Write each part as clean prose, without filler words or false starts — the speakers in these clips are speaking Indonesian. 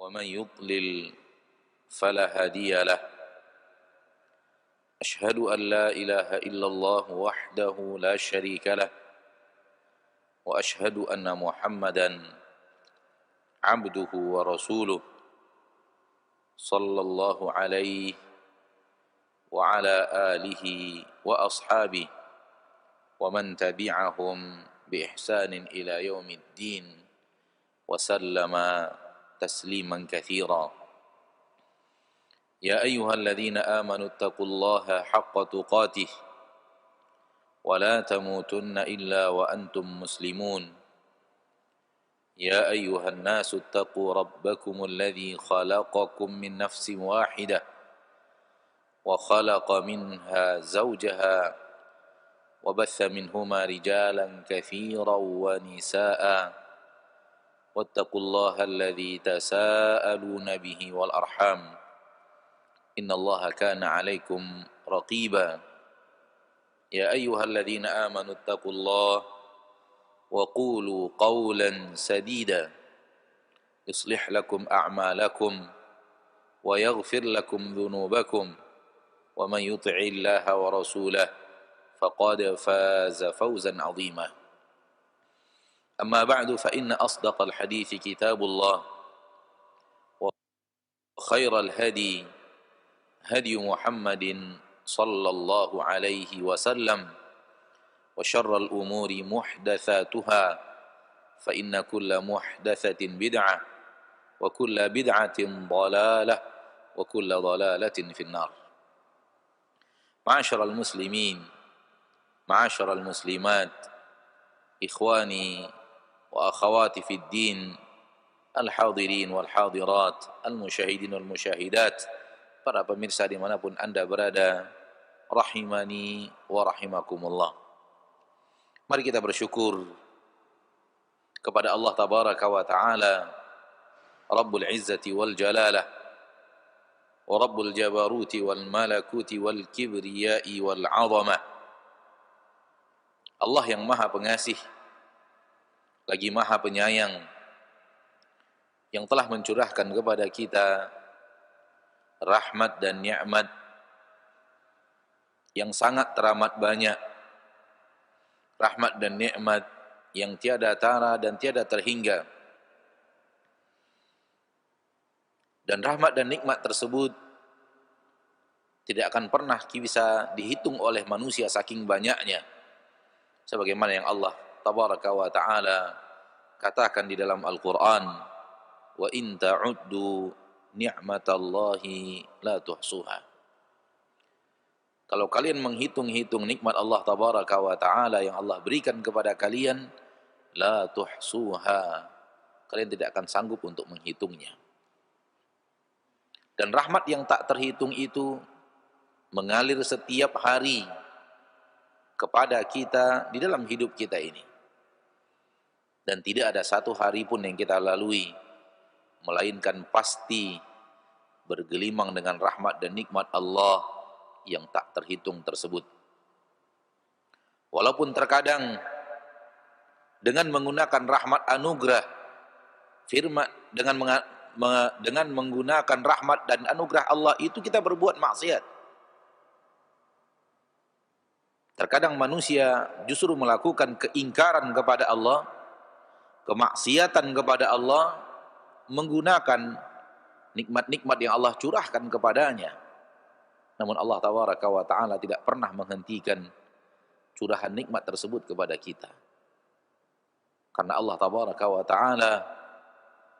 ومن يضلل فلا هادي له أشهد أن لا إله إلا الله وحده لا شريك له وأشهد أن محمدا عبده ورسوله صلى الله عليه وعلى آله وأصحابه ومن تبعهم بإحسان إلى يوم الدين وسلم تسليما كثيرا يا أيها الذين آمنوا اتقوا الله حق تقاته ولا تموتن إلا وأنتم مسلمون يا أيها الناس اتقوا ربكم الذي خلقكم من نفس واحدة وخلق منها زوجها وبث منهما رجالا كثيرا ونساء واتقوا الله الذي تساءلون به والأرحام إن الله كان عليكم رقيبا يا أيها الذين آمنوا اتقوا الله وقولوا قولا سديدا يصلح لكم أعمالكم ويغفر لكم ذنوبكم ومن يطع الله ورسوله فقد فاز فوزا عظيما أما بعد فإن أصدق الحديث كتاب الله وخير الهدي هدي محمد صلى الله عليه وسلم وشر الأمور محدثاتها فإن كل محدثة بدعة وكل بدعة ضلالة وكل ضلالة في النار معاشر المسلمين معاشر المسلمات إخواني وأخواتي في الدين الحاضرين والحاضرات المشاهدين والمشاهدات para pemirsa dimanapun Anda berada, rahimani wa rahimakumullah. Mari kita bersyukur kepada Allah Tabaraka wa Ta'ala, Rabbul Izzati wal Jalalah, wa Rabbul Jabaruti wal Malakuti wal Kibriyai wal Azamah. Allah yang maha pengasih, lagi maha penyayang, yang telah mencurahkan kepada kita rahmat dan nikmat yang sangat teramat banyak, rahmat dan nikmat yang tiada tara dan tiada terhingga. Dan rahmat dan nikmat tersebut tidak akan pernah bisa dihitung oleh manusia saking banyaknya, sebagaimana yang Allah Tabaraka wa Ta'ala katakan di dalam Al-Quran, wa in ta'uddu ni'matallahi la tuhsuha. Kalau kalian menghitung-hitung nikmat Allah Tabaraka wa Ta'ala yang Allah berikan kepada kalian, la tuhsuha, kalian tidak akan sanggup untuk menghitungnya. Dan rahmat yang tak terhitung itu mengalir setiap hari kepada kita di dalam hidup kita ini. Dan tidak ada satu hari pun yang kita lalui melainkan pasti bergelimang dengan rahmat dan nikmat Allah yang tak terhitung tersebut. Walaupun terkadang dengan menggunakan rahmat anugerah, firman dengan menggunakan rahmat dan anugerah Allah itu kita berbuat maksiat. Terkadang manusia justru melakukan keingkaran kepada Allah, kemaksiatan kepada Allah, menggunakan nikmat-nikmat yang Allah curahkan kepadanya. Namun Allah Tabaraka wa Ta'ala tidak pernah menghentikan curahan nikmat tersebut kepada kita. Karena Allah Tabaraka wa Ta'ala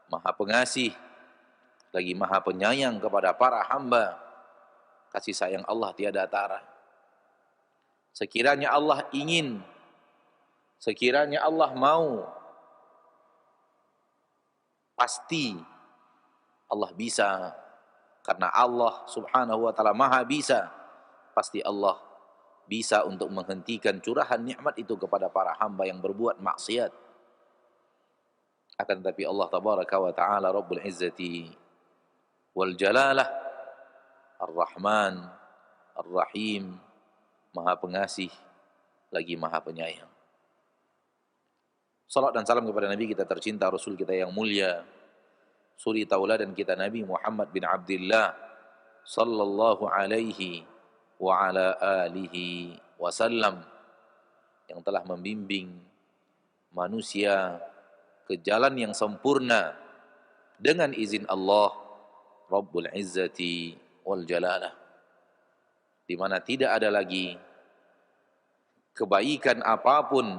maha pengasih, lagi maha penyayang kepada para hamba. Kasih sayang Allah tiada tara. Sekiranya Allah ingin, sekiranya Allah mau, pasti Allah bisa, karena Allah Subhanahu wa Ta'ala maha bisa. Pasti Allah bisa untuk menghentikan curahan nikmat itu kepada para hamba yang berbuat maksiat. Akan tetapi Allah Tabaraka wa Ta'ala Rabbul Izzati wal Jalalah, Ar-Rahman, Ar-Rahim, maha pengasih, lagi maha penyayang. Salat dan salam kepada Nabi kita tercinta, Rasul kita yang mulia, suri tauladan kita Nabi Muhammad bin Abdullah sallallahu alaihi wa ala alihi wasallam, yang telah membimbing manusia ke jalan yang sempurna dengan izin Allah Rabbul Izzati wal Jalalah, di mana tidak ada lagi kebaikan apapun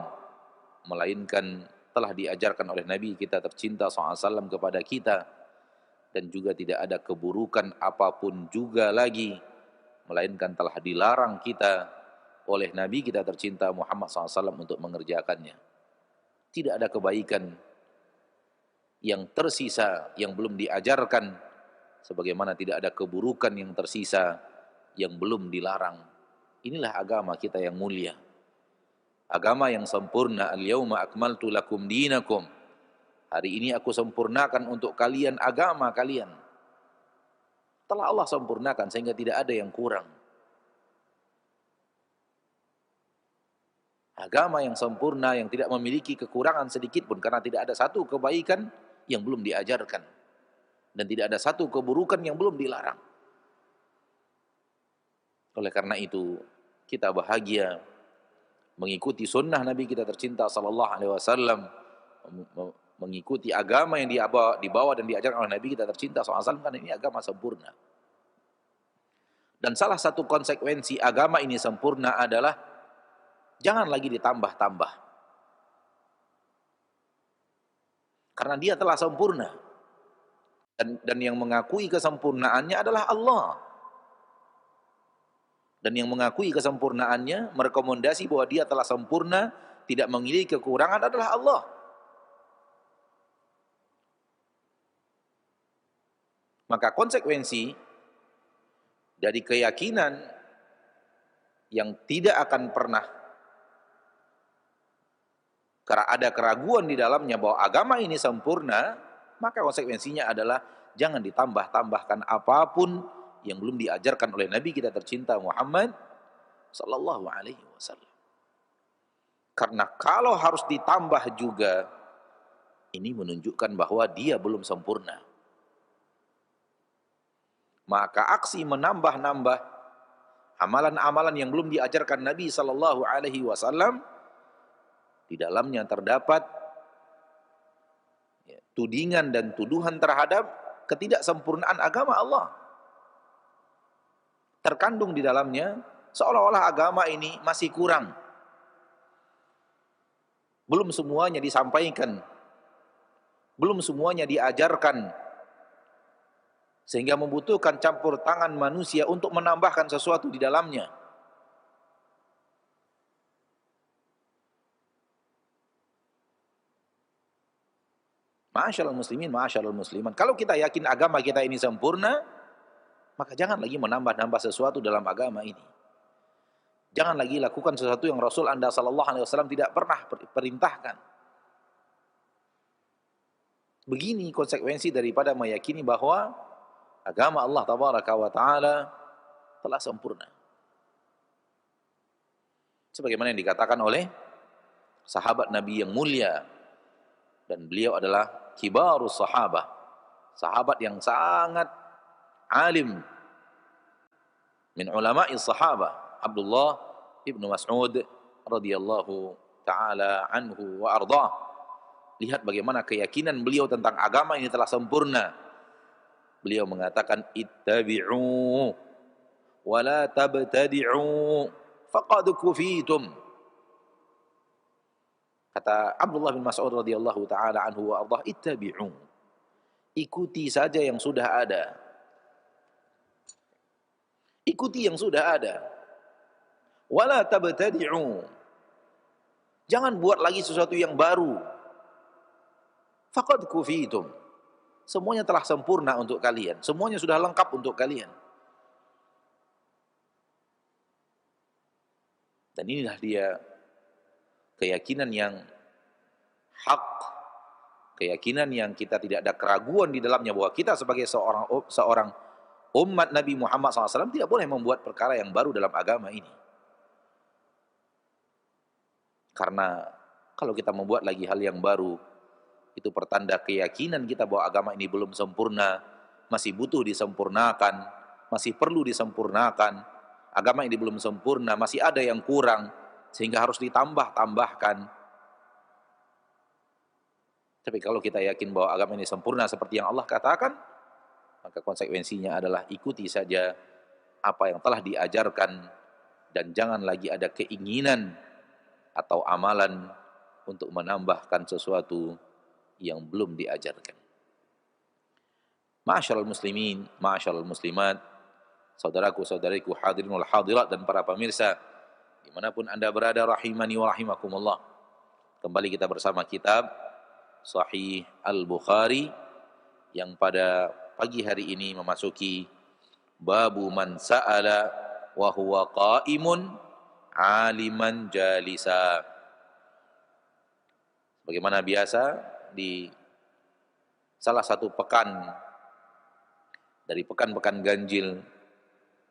melainkan telah diajarkan oleh Nabi kita tercinta SAW kepada kita, dan juga tidak ada keburukan apapun juga lagi melainkan telah dilarang kita oleh Nabi kita tercinta Muhammad SAW untuk mengerjakannya. Tidak ada kebaikan yang tersisa yang belum diajarkan, sebagaimana tidak ada keburukan yang tersisa yang belum dilarang. Inilah agama kita yang mulia, agama yang sempurna. Al-yauma akmaltu lakum dinakum, hari ini aku sempurnakan untuk kalian agama kalian. Telah Allah sempurnakan sehingga tidak ada yang kurang. Agama yang sempurna yang tidak memiliki kekurangan sedikit pun, karena tidak ada satu kebaikan yang belum diajarkan dan tidak ada satu keburukan yang belum dilarang. Oleh karena itu kita bahagia mengikuti sunnah Nabi kita tercinta sallallahu alaihi wasallam, mengikuti agama yang dibawa dan diajarkan oleh Nabi kita tercinta sallallahu alaihi wasallam, karena ini agama sempurna. Dan salah satu konsekuensi agama ini sempurna adalah jangan lagi ditambah-tambah, karena dia telah sempurna, dan yang mengakui kesempurnaannya adalah Allah, dan yang mengakui kesempurnaannya, merekomendasi bahwa dia telah sempurna, tidak memiliki kekurangan adalah Allah. Maka konsekuensi dari keyakinan yang tidak akan pernah karena ada keraguan di dalamnya bahwa agama ini sempurna, maka konsekuensinya adalah jangan ditambah-tambahkan apapun yang belum diajarkan oleh Nabi kita tercinta Muhammad sallallahu alaihi wasallam. Karena kalau harus ditambah juga, ini menunjukkan bahwa dia belum sempurna. Maka aksi menambah-nambah amalan-amalan yang belum diajarkan Nabi sallallahu alaihi wasallam, di dalamnya terdapat tudingan dan tuduhan terhadap ketidaksempurnaan agama Allah. Terkandung di dalamnya seolah-olah agama ini masih kurang, belum semuanya disampaikan, belum semuanya diajarkan, sehingga membutuhkan campur tangan manusia untuk menambahkan sesuatu di dalamnya. Ma'asyiral muslimin, ma'asyiral musliman, kalau kita yakin agama kita ini sempurna, maka jangan lagi menambah-nambah sesuatu dalam agama ini. Jangan lagi lakukan sesuatu yang Rasul Anda sallallahu alaihi wasallam tidak pernah perintahkan. Begini konsekuensi daripada meyakini bahwa agama Allah tabaraka wa taala telah sempurna. Sebagaimana yang dikatakan oleh sahabat Nabi yang mulia, dan beliau adalah kibarus sahabah, sahabat yang sangat alim min ulama'i sahabah, Abdullah ibnu Mas'ud radhiyallahu ta'ala anhu wa ardhah. Lihat bagaimana keyakinan beliau tentang agama ini telah sempurna. Beliau mengatakan ittabi'u wa la tabtadi'u faqad kufitum. Kata Abdullah bin Mas'ud radhiyallahu ta'ala anhu wa ardhah, ittabi'u, ikuti saja yang sudah ada. Ikuti yang sudah ada. Wala tabtadi'u, jangan buat lagi sesuatu yang baru. Faqad kufitum, semuanya telah sempurna untuk kalian, semuanya sudah lengkap untuk kalian. Dan inilah dia keyakinan yang hak, keyakinan yang kita tidak ada keraguan di dalamnya bahwa kita sebagai seorang umat Nabi Muhammad SAW tidak boleh membuat perkara yang baru dalam agama ini. Karena kalau kita membuat lagi hal yang baru, Itu pertanda keyakinan kita bahwa agama ini belum sempurna, masih butuh disempurnakan, masih perlu disempurnakan. Agama ini belum sempurna, masih ada yang kurang, sehingga harus ditambah-tambahkan. Tapi kalau kita yakin bahwa agama ini sempurna seperti yang Allah katakan, maka konsekuensinya adalah ikuti saja apa yang telah diajarkan, dan jangan lagi ada keinginan atau amalan untuk menambahkan sesuatu yang belum diajarkan. Ma'asyiral muslimin, ma'asyiral muslimat, saudaraku-saudariku hadirin wal hadirat dan para pemirsa dimanapun Anda berada, rahimani wa rahimakumullah. Kembali kita bersama kitab Sahih Al-Bukhari yang pada pagi hari ini memasuki babu man sa'ala wa huwa qa'imun aliman jalisa. Bagaimana biasa di salah satu pekan dari pekan-pekan ganjil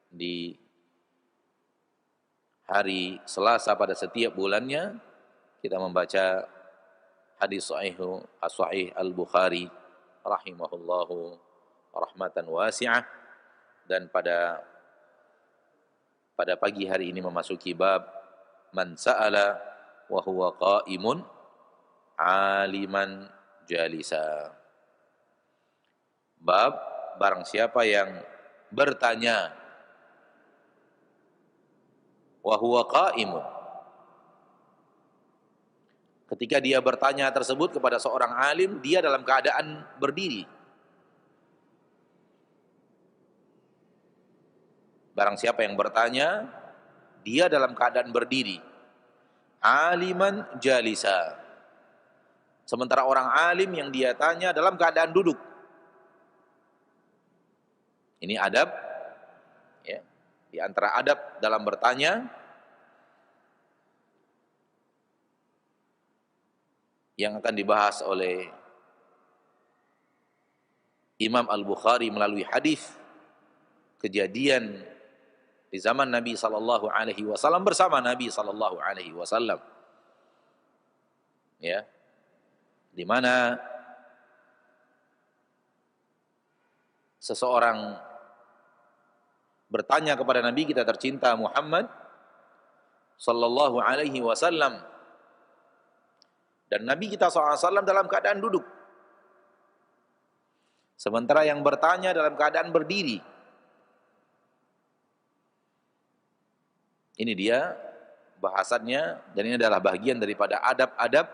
di hari Selasa pada setiap bulannya, kita membaca hadis Sahih Al-Bukhari rahimahullahu rahmatan wasi'ah. Dan pada pagi hari ini memasuki bab man sa'ala wa huwa qa'imun aliman jalisa. Bab barang siapa yang bertanya wa huwa qa'imun, ketika dia bertanya tersebut kepada seorang alim, dia dalam keadaan berdiri. Barang siapa yang bertanya, dia dalam keadaan berdiri. Aliman jalisa. Sementara orang alim yang dia tanya dalam keadaan duduk. Ini adab, ya. Di antara adab dalam bertanya yang akan dibahas oleh Imam Al-Bukhari melalui hadis kejadian di zaman Nabi sallallahu alaihi wasallam bersama Nabi sallallahu alaihi wasallam. Ya. Di mana seseorang bertanya kepada Nabi kita tercinta Muhammad sallallahu alaihi wasallam, dan Nabi kita SAW dalam keadaan duduk, sementara yang bertanya dalam keadaan berdiri. Ini dia bahasannya, dan ini adalah bagian daripada adab-adab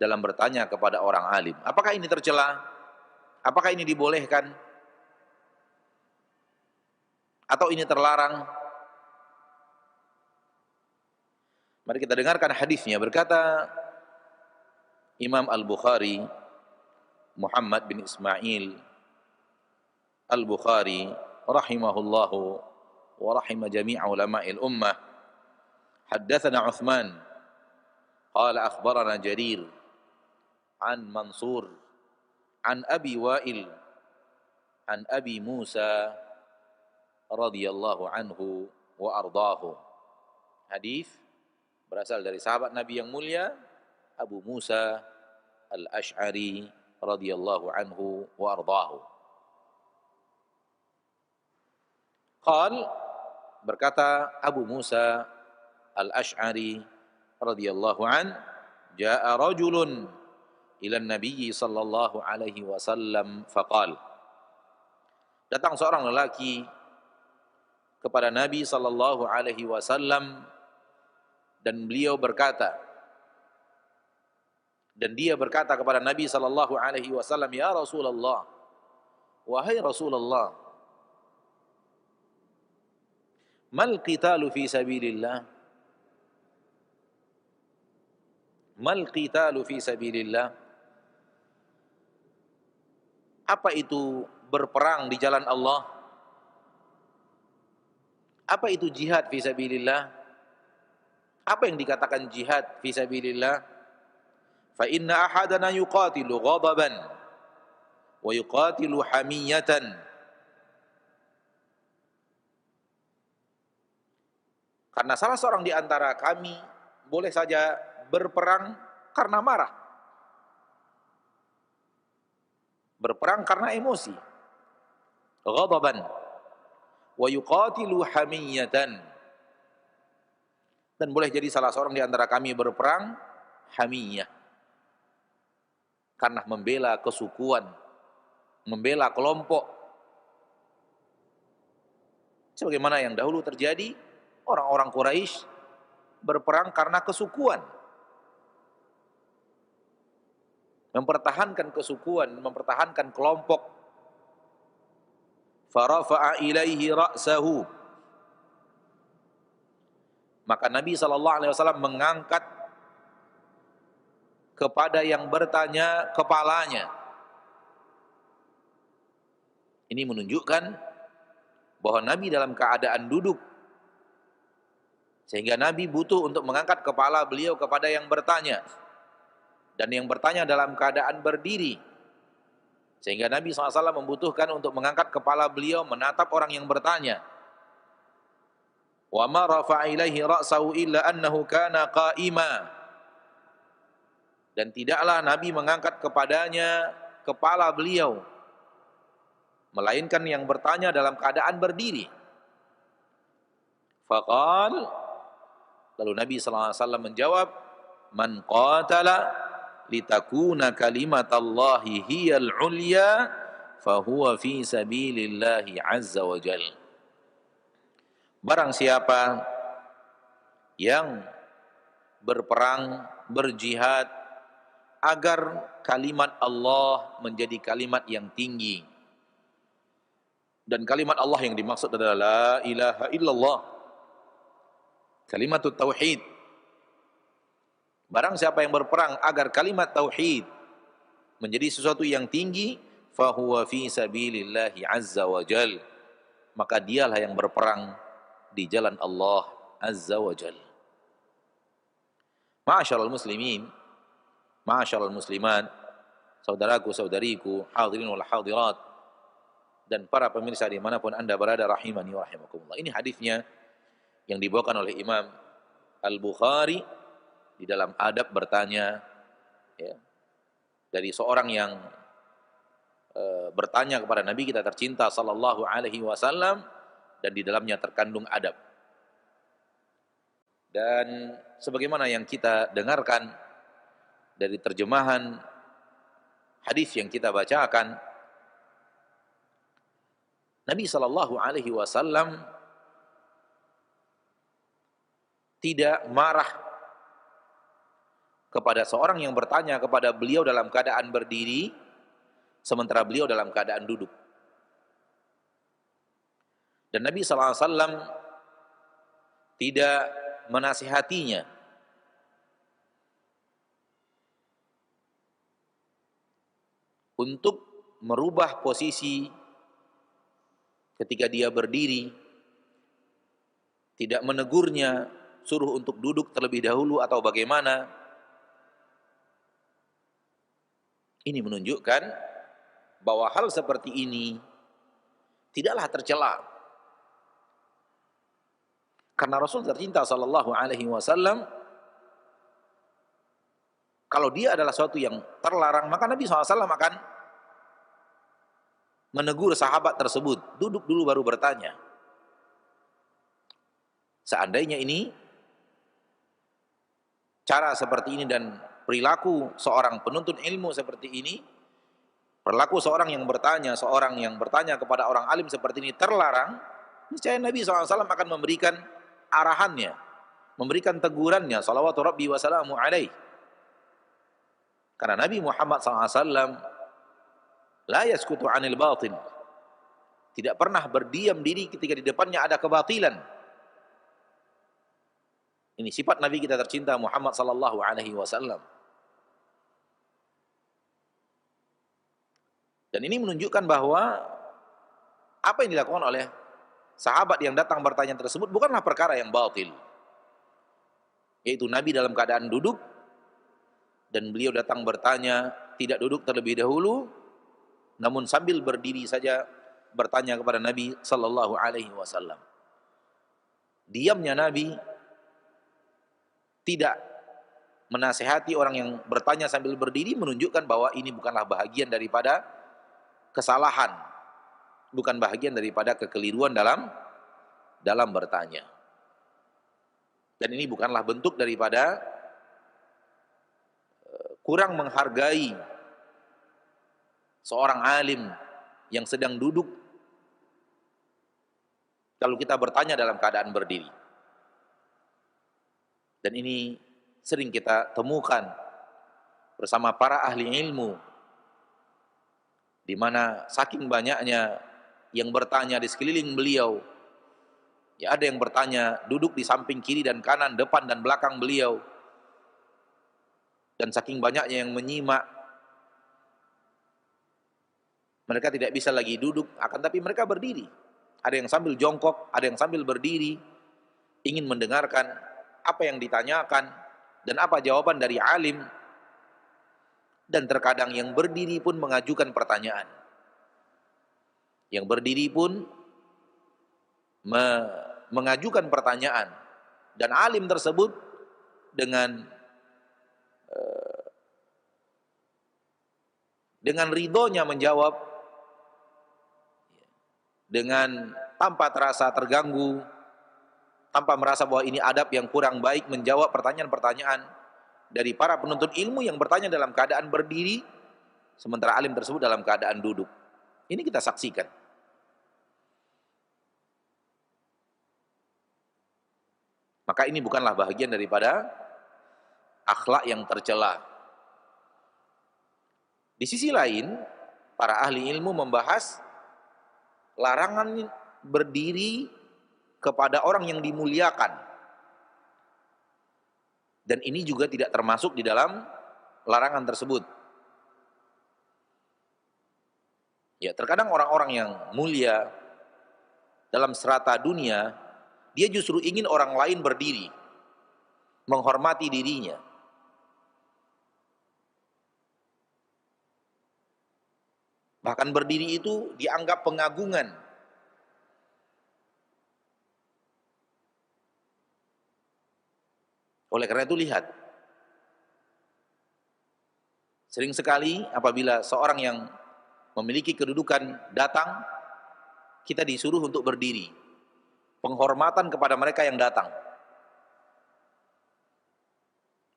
dalam bertanya kepada orang alim. Apakah ini tercela? Apakah ini dibolehkan? Atau ini terlarang? Mari kita dengarkan hadisnya. Berkata Imam Al-Bukhari, Muhammad bin Ismail Al-Bukhari rahimahullahu wa rahima jami'a ulama'il ummah, haddatsana Uthman qala akhbarana Jarir an Mansur an Abi Wa'il an Abi Musa radhiyallahu anhu wa ardaahu. Hadis berasal dari sahabat Nabi yang mulia Abu Musa Al-Ash'ari radhiyallahu anhu wa ardaahu. Qal, berkata Abu Musa Al-Ash'ari radhiyallahu an, jaa rajulun ila Nabi sallallahu alaihi wasallam faqal, datang seorang lelaki kepada Nabi sallallahu alaihi wasallam dan beliau berkata, dan dia berkata kepada Nabi sallallahu alaihi wasallam, ya Rasulullah, wahai Rasulullah, mal qitalu fi sabilillah, mal qitalu fi sabilillah, apa itu berperang di jalan Allah? Apa itu jihad fi sabilillah? Apa yang dikatakan jihad fi sabilillah? Fa inna ahadana yuqatilu ghadaban wa yuqatilu hamiyatan. Karena salah seorang di antara kami boleh saja berperang karena marah, berperang karena emosi, ghadaban, wa yuqatilu hamiyatan, dan boleh jadi salah seorang di antara kami berperang hamiyah, karena membela kesukuan, membela kelompok, sebagaimana yang dahulu terjadi. Orang-orang Quraisy berperang karena kesukuan, mempertahankan kesukuan, mempertahankan kelompok. Farafa'a ilaihi ra'sahu, maka Nabi SAW mengangkat kepada yang bertanya kepalanya. Ini menunjukkan bahwa Nabi dalam keadaan duduk, sehingga Nabi butuh untuk mengangkat kepala beliau kepada yang bertanya, dan yang bertanya dalam keadaan berdiri, sehingga Nabi SAW membutuhkan untuk mengangkat kepala beliau menatap orang yang bertanya. Wa ma rafa'a ilaihi ra'sahu illa annahu kana qa'ima, dan tidaklah Nabi mengangkat kepadanya kepala beliau melainkan yang bertanya dalam keadaan berdiri. Faqal, lalu Nabi SAW menjawab, man qatala litakuna kalimatallahi hiyal ulya fahuwa fi sabilillahi azza wa jal. Barang siapa yang berperang, berjihad agar kalimat Allah menjadi kalimat yang tinggi, dan kalimat Allah yang dimaksud adalah la ilaha illallah, kalimatut tauhid. Barang siapa yang berperang agar kalimat tauhid menjadi sesuatu yang tinggi, fahuwa fi sabilillahi azza wa jal, maka dialah yang berperang di jalan Allah azza wa jal. Ma'asyiral muslimin, ma'asyiral muslimat, saudaraku saudariku, hadirin wal hadirat, dan para pemirsa dimanapun anda berada, rahimani wa rahimakumullah. Ini hadisnya yang dibawakan oleh Imam Al-Bukhari di dalam adab bertanya, ya, dari seorang yang bertanya kepada Nabi kita tercinta sallallahu alaihi wasallam, dan di dalamnya terkandung adab. Dan sebagaimana yang kita dengarkan dari terjemahan hadis yang kita bacakan, Nabi sallallahu alaihi wasallam tidak marah kepada seorang yang bertanya kepada beliau dalam keadaan berdiri, sementara beliau dalam keadaan duduk. Dan Nabi SAW tidak menasihatinya untuk merubah posisi ketika dia berdiri, tidak menegurnya, suruh untuk duduk terlebih dahulu atau bagaimana. Ini menunjukkan bahwa hal seperti ini tidaklah tercela, karena Rasul tercinta sallallahu alaihi wasallam, kalau dia adalah sesuatu yang terlarang, maka Nabi SAW akan menegur sahabat tersebut, duduk dulu baru bertanya. Seandainya ini cara seperti ini dan perilaku seorang penuntut ilmu seperti ini, perilaku seorang yang bertanya kepada orang alim seperti ini terlarang, niscaya Nabi SAW akan memberikan arahannya, memberikan tegurannya, salawatu rabbi wa salamu alaih. Karena Nabi Muhammad SAW la yaskutu anil batil, tidak pernah berdiam diri ketika di depannya ada kebatilan. Ini sifat Nabi kita tercinta Muhammad sallallahu alaihi wasallam. Dan ini menunjukkan bahwa apa yang dilakukan oleh sahabat yang datang bertanya tersebut bukanlah perkara yang batil. Yaitu Nabi dalam keadaan duduk dan beliau datang bertanya, tidak duduk terlebih dahulu, namun sambil berdiri saja bertanya kepada Nabi sallallahu alaihi wasallam. Diamnya Nabi, tidak menasihati orang yang bertanya sambil berdiri, menunjukkan bahwa ini bukanlah bahagian daripada kesalahan, bukan bahagian daripada kekeliruan dalam bertanya. Dan ini bukanlah bentuk daripada kurang menghargai seorang alim yang sedang duduk kalau kita bertanya dalam keadaan berdiri. Dan ini sering kita temukan bersama para ahli ilmu, di mana saking banyaknya yang bertanya di sekeliling beliau, ya ada yang bertanya duduk di samping kiri dan kanan, depan dan belakang beliau, dan saking banyaknya yang menyimak, mereka tidak bisa lagi duduk, akan tapi mereka berdiri. Ada yang sambil jongkok, ada yang sambil berdiri, ingin mendengarkan apa yang ditanyakan dan apa jawaban dari alim. Dan terkadang yang berdiri pun mengajukan pertanyaan. Yang berdiri pun mengajukan pertanyaan, dan alim tersebut dengan ridhonya menjawab, dengan tanpa terasa terganggu, tanpa merasa bahwa ini adab yang kurang baik, menjawab pertanyaan-pertanyaan dari para penuntut ilmu yang bertanya dalam keadaan berdiri, sementara alim tersebut dalam keadaan duduk. Ini kita saksikan. Maka ini bukanlah bahagian daripada akhlak yang tercela. Di sisi lain, para ahli ilmu membahas larangan berdiri kepada orang yang dimuliakan. Dan ini juga tidak termasuk di dalam larangan tersebut. Ya, terkadang orang-orang yang mulia dalam strata dunia, dia justru ingin orang lain berdiri, menghormati dirinya. Bahkan berdiri itu dianggap pengagungan. Oleh karena itu lihat, sering sekali apabila seorang yang memiliki kedudukan datang, kita disuruh untuk berdiri. Penghormatan kepada mereka yang datang.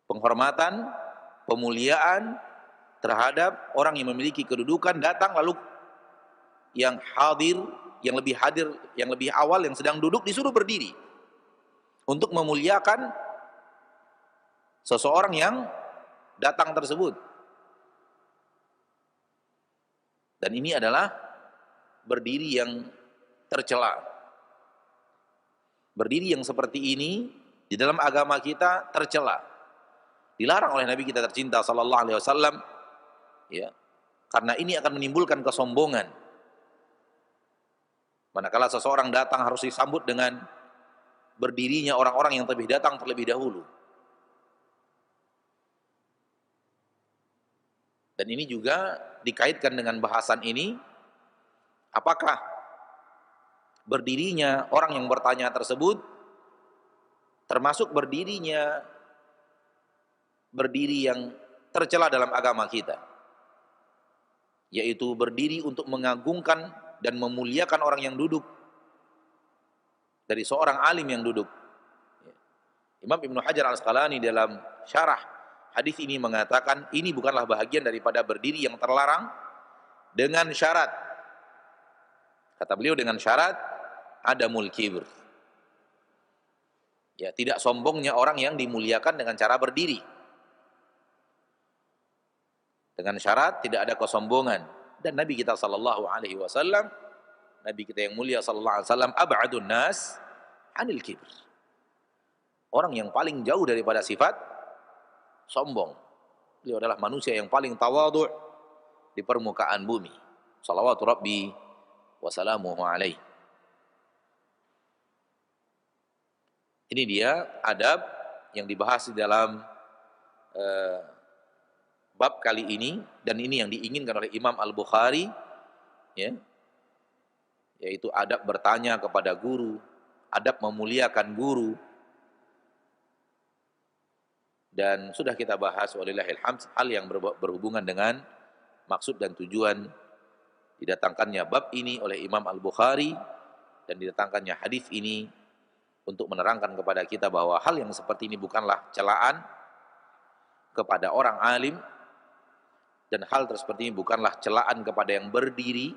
Penghormatan, pemuliaan terhadap orang yang memiliki kedudukan datang, lalu yang hadir, yang lebih awal, yang sedang duduk disuruh berdiri untuk memuliakan seseorang yang datang tersebut. Dan ini adalah berdiri yang tercela. Berdiri yang seperti ini di dalam agama kita tercela. Dilarang oleh Nabi kita tercinta sallallahu alaihi wasallam, ya. Karena ini akan menimbulkan kesombongan. Manakala seseorang datang harus disambut dengan berdirinya orang-orang yang datang terlebih dahulu. Dan ini juga dikaitkan dengan bahasan ini, apakah berdirinya orang yang bertanya tersebut termasuk berdiri yang tercela dalam agama kita, yaitu berdiri untuk mengagungkan dan memuliakan orang yang duduk, dari seorang alim yang duduk. Imam Ibnu Hajar Al-Asqalani dalam syarah hadis ini mengatakan, ini bukanlah bahagian daripada berdiri yang terlarang, dengan syarat, kata beliau, dengan syarat adamul kibr, ya, tidak sombongnya orang yang dimuliakan dengan cara berdiri, dengan syarat tidak ada kesombongan. Dan Nabi kita sallallahu alaihi wasallam, Nabi kita yang mulia sallallahu alaihi wasallam, ab'adun nas anil kibr, orang yang paling jauh daripada sifat sombong. Beliau adalah manusia yang paling tawadhu' di permukaan bumi. Shalawatu Rabbi wa salamuhu alaihi. Ini dia adab yang dibahas di dalam bab kali ini, dan ini yang diinginkan oleh Imam Al-Bukhari, ya, yaitu adab bertanya kepada guru, adab memuliakan guru. Dan sudah kita bahas walillahil hamd hal yang berhubungan dengan maksud dan tujuan Didatangkannya bab ini oleh Imam Al-Bukhari dan didatangkannya hadis ini untuk menerangkan kepada kita bahwa hal yang seperti ini bukanlah celaan kepada orang alim, dan hal seperti ini bukanlah celaan kepada yang berdiri,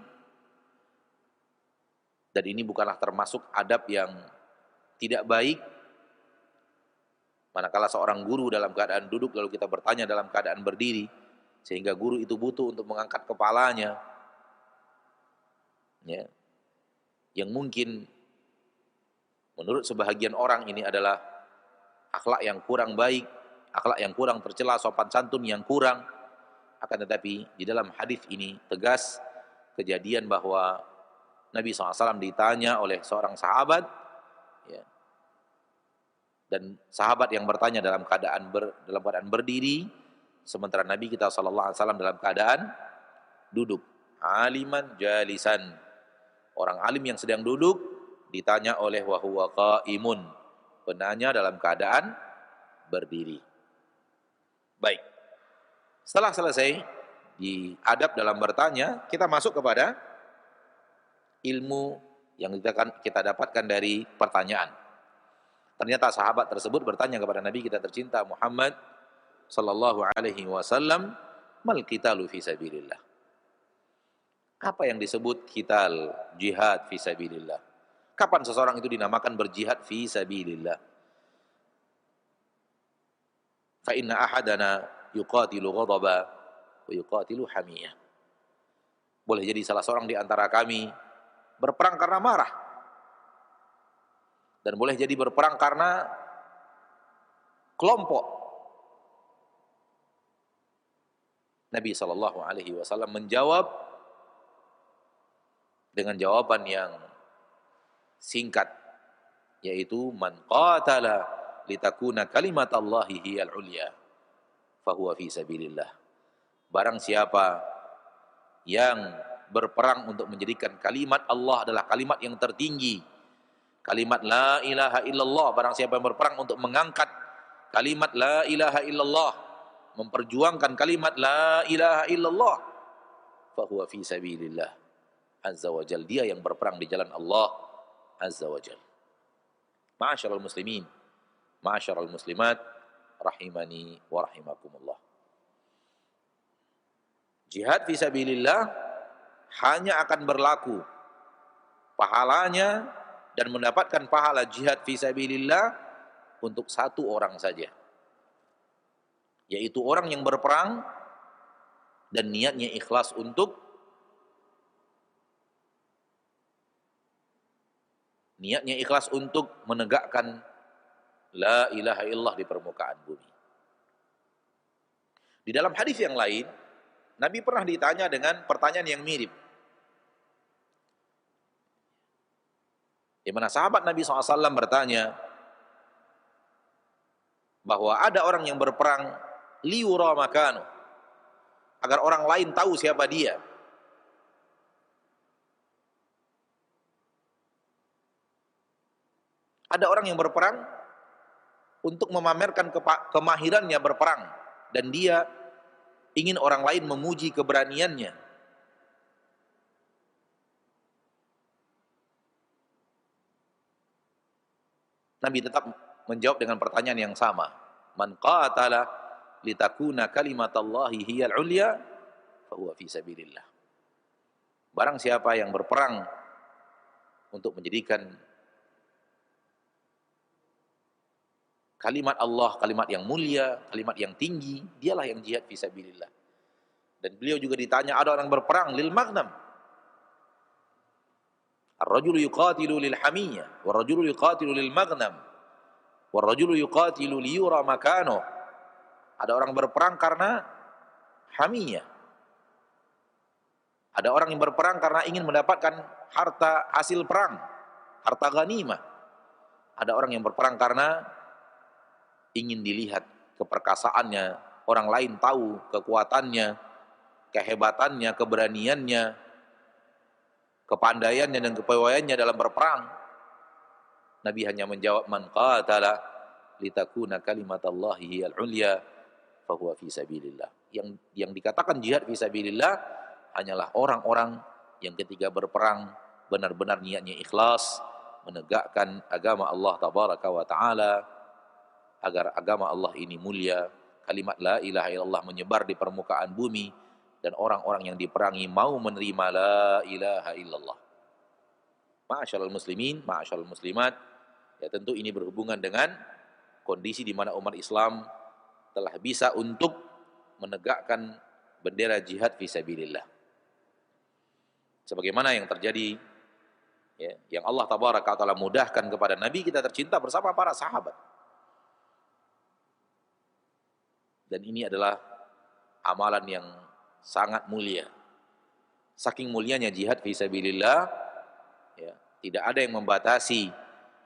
dan ini bukanlah termasuk adab yang tidak baik. Manakala seorang guru dalam keadaan duduk lalu kita bertanya dalam keadaan berdiri, sehingga guru itu butuh untuk mengangkat kepalanya, ya, yang mungkin menurut sebahagian orang ini adalah akhlak yang kurang baik, akhlak yang kurang tercela, sopan santun yang kurang. Akan tetapi di dalam hadis ini tegas kejadian bahwa Nabi SAW ditanya oleh seorang sahabat, ya, dan sahabat yang bertanya dalam keadaan berdiri, sementara Nabi kita SAW dalam keadaan duduk. Aliman jalisan, orang alim yang sedang duduk ditanya oleh wa huwa qaimun, penanya dalam keadaan berdiri. Baik, setelah selesai di adab dalam bertanya, kita masuk kepada ilmu yang kita dapatkan dari pertanyaan. Ternyata sahabat tersebut bertanya kepada Nabi kita tercinta Muhammad sallallahu alaihi wasallam, mal qitalu fi sabilillah. Apa yang disebut qital, jihad fi sabilillah? Kapan seseorang itu dinamakan berjihad fi sabilillah? Fa inna ahadana yuqatilu ghadaba wa yuqatilu hamiyah. Boleh jadi salah seorang di antara kami berperang karena marah, dan boleh jadi berperang karena kelompok. Nabi SAW menjawab dengan jawaban yang singkat, yaitu man qatala litakuna kalimatallahi hiyal ulya fahuwa fi sabilillah. Barang siapa yang berperang untuk menjadikan kalimat Allah adalah kalimat yang tertinggi, kalimat la ilaha illallah, barang siapa yang berperang untuk mengangkat kalimat la ilaha illallah, memperjuangkan kalimat la ilaha illallah, fahuwa fi sabilillah azza wa jal, dia yang berperang di jalan Allah azza wa jal. Ma'asyiral muslimin, ma'asyiral muslimat, rahimani wa rahimakumullah. Jihad fi sabilillah hanya akan berlaku pahalanya dan mendapatkan pahala jihad fi sabilillah untuk satu orang saja, yaitu orang yang berperang dan niatnya ikhlas untuk menegakkan la ilaha illallah di permukaan bumi. Di dalam hadis yang lain, Nabi pernah ditanya dengan pertanyaan yang mirip, di mana sahabat Nabi SAW bertanya bahwa ada orang yang berperang liyura makanu, agar orang lain tahu siapa dia. Ada orang yang berperang untuk memamerkan kemahirannya berperang, dan dia ingin orang lain memuji keberaniannya. Nabi tetap menjawab dengan pertanyaan yang sama. Man qatala litakuna kalimatallahi hiyal ulya fahuwa fi sabilillah. Barang siapa yang berperang untuk menjadikan kalimat Allah, kalimat yang mulia, kalimat yang tinggi, dialah yang jihad fi sabilillah. Dan beliau juga ditanya, ada orang berperang lil maghnam. Ar-rajulu yuqatilu lil hamiyah, war-rajulu yuqatilu lil maghnam, war-rajulu yuqatilu liyura makano. Ada orang berperang karena hamiyah. Ada orang yang berperang karena ingin mendapatkan harta hasil perang, harta ghanimah. Ada orang yang berperang karena ingin dilihat keperkasaannya, orang lain tahu kekuatannya, kehebatannya, keberaniannya, kepandaiannya dan kepewayaiannya dalam berperang. Nabi hanya menjawab, man qatala litakuna kalimatallahi hiyal ulya fahuwa fi sabilillah. Yang dikatakan jihad fi sabilillah hanyalah orang-orang Yang ketiga, berperang benar-benar niatnya ikhlas, menegakkan agama Allah tabaraka wa taala, agar agama Allah ini mulia, kalimat la ilaha illallah menyebar di permukaan bumi, dan orang-orang yang diperangi mau menerima la ilaha illallah. Ma'asyiral muslimin, ma'asyiral muslimat, ya tentu ini berhubungan dengan kondisi di mana umat Islam telah bisa untuk menegakkan bendera jihad fisabilillah. Sebagaimana yang terjadi, ya, yang Allah tabaraka taala mudahkan kepada Nabi kita tercinta bersama para sahabat. Dan ini adalah amalan yang sangat mulia. Saking mulianya jihad fisabilillah, ya, tidak ada yang membatasi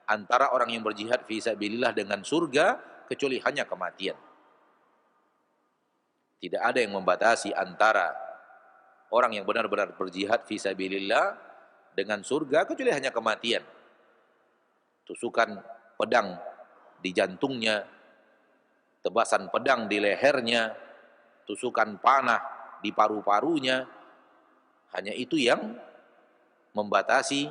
antara orang yang berjihad fisabilillah dengan surga kecuali hanya kematian. Tidak ada yang membatasi antara orang yang benar-benar berjihad fisabilillah dengan surga kecuali hanya kematian. Tusukan pedang di jantungnya, tebasan pedang di lehernya, tusukan panah di paru-parunya, hanya itu yang membatasi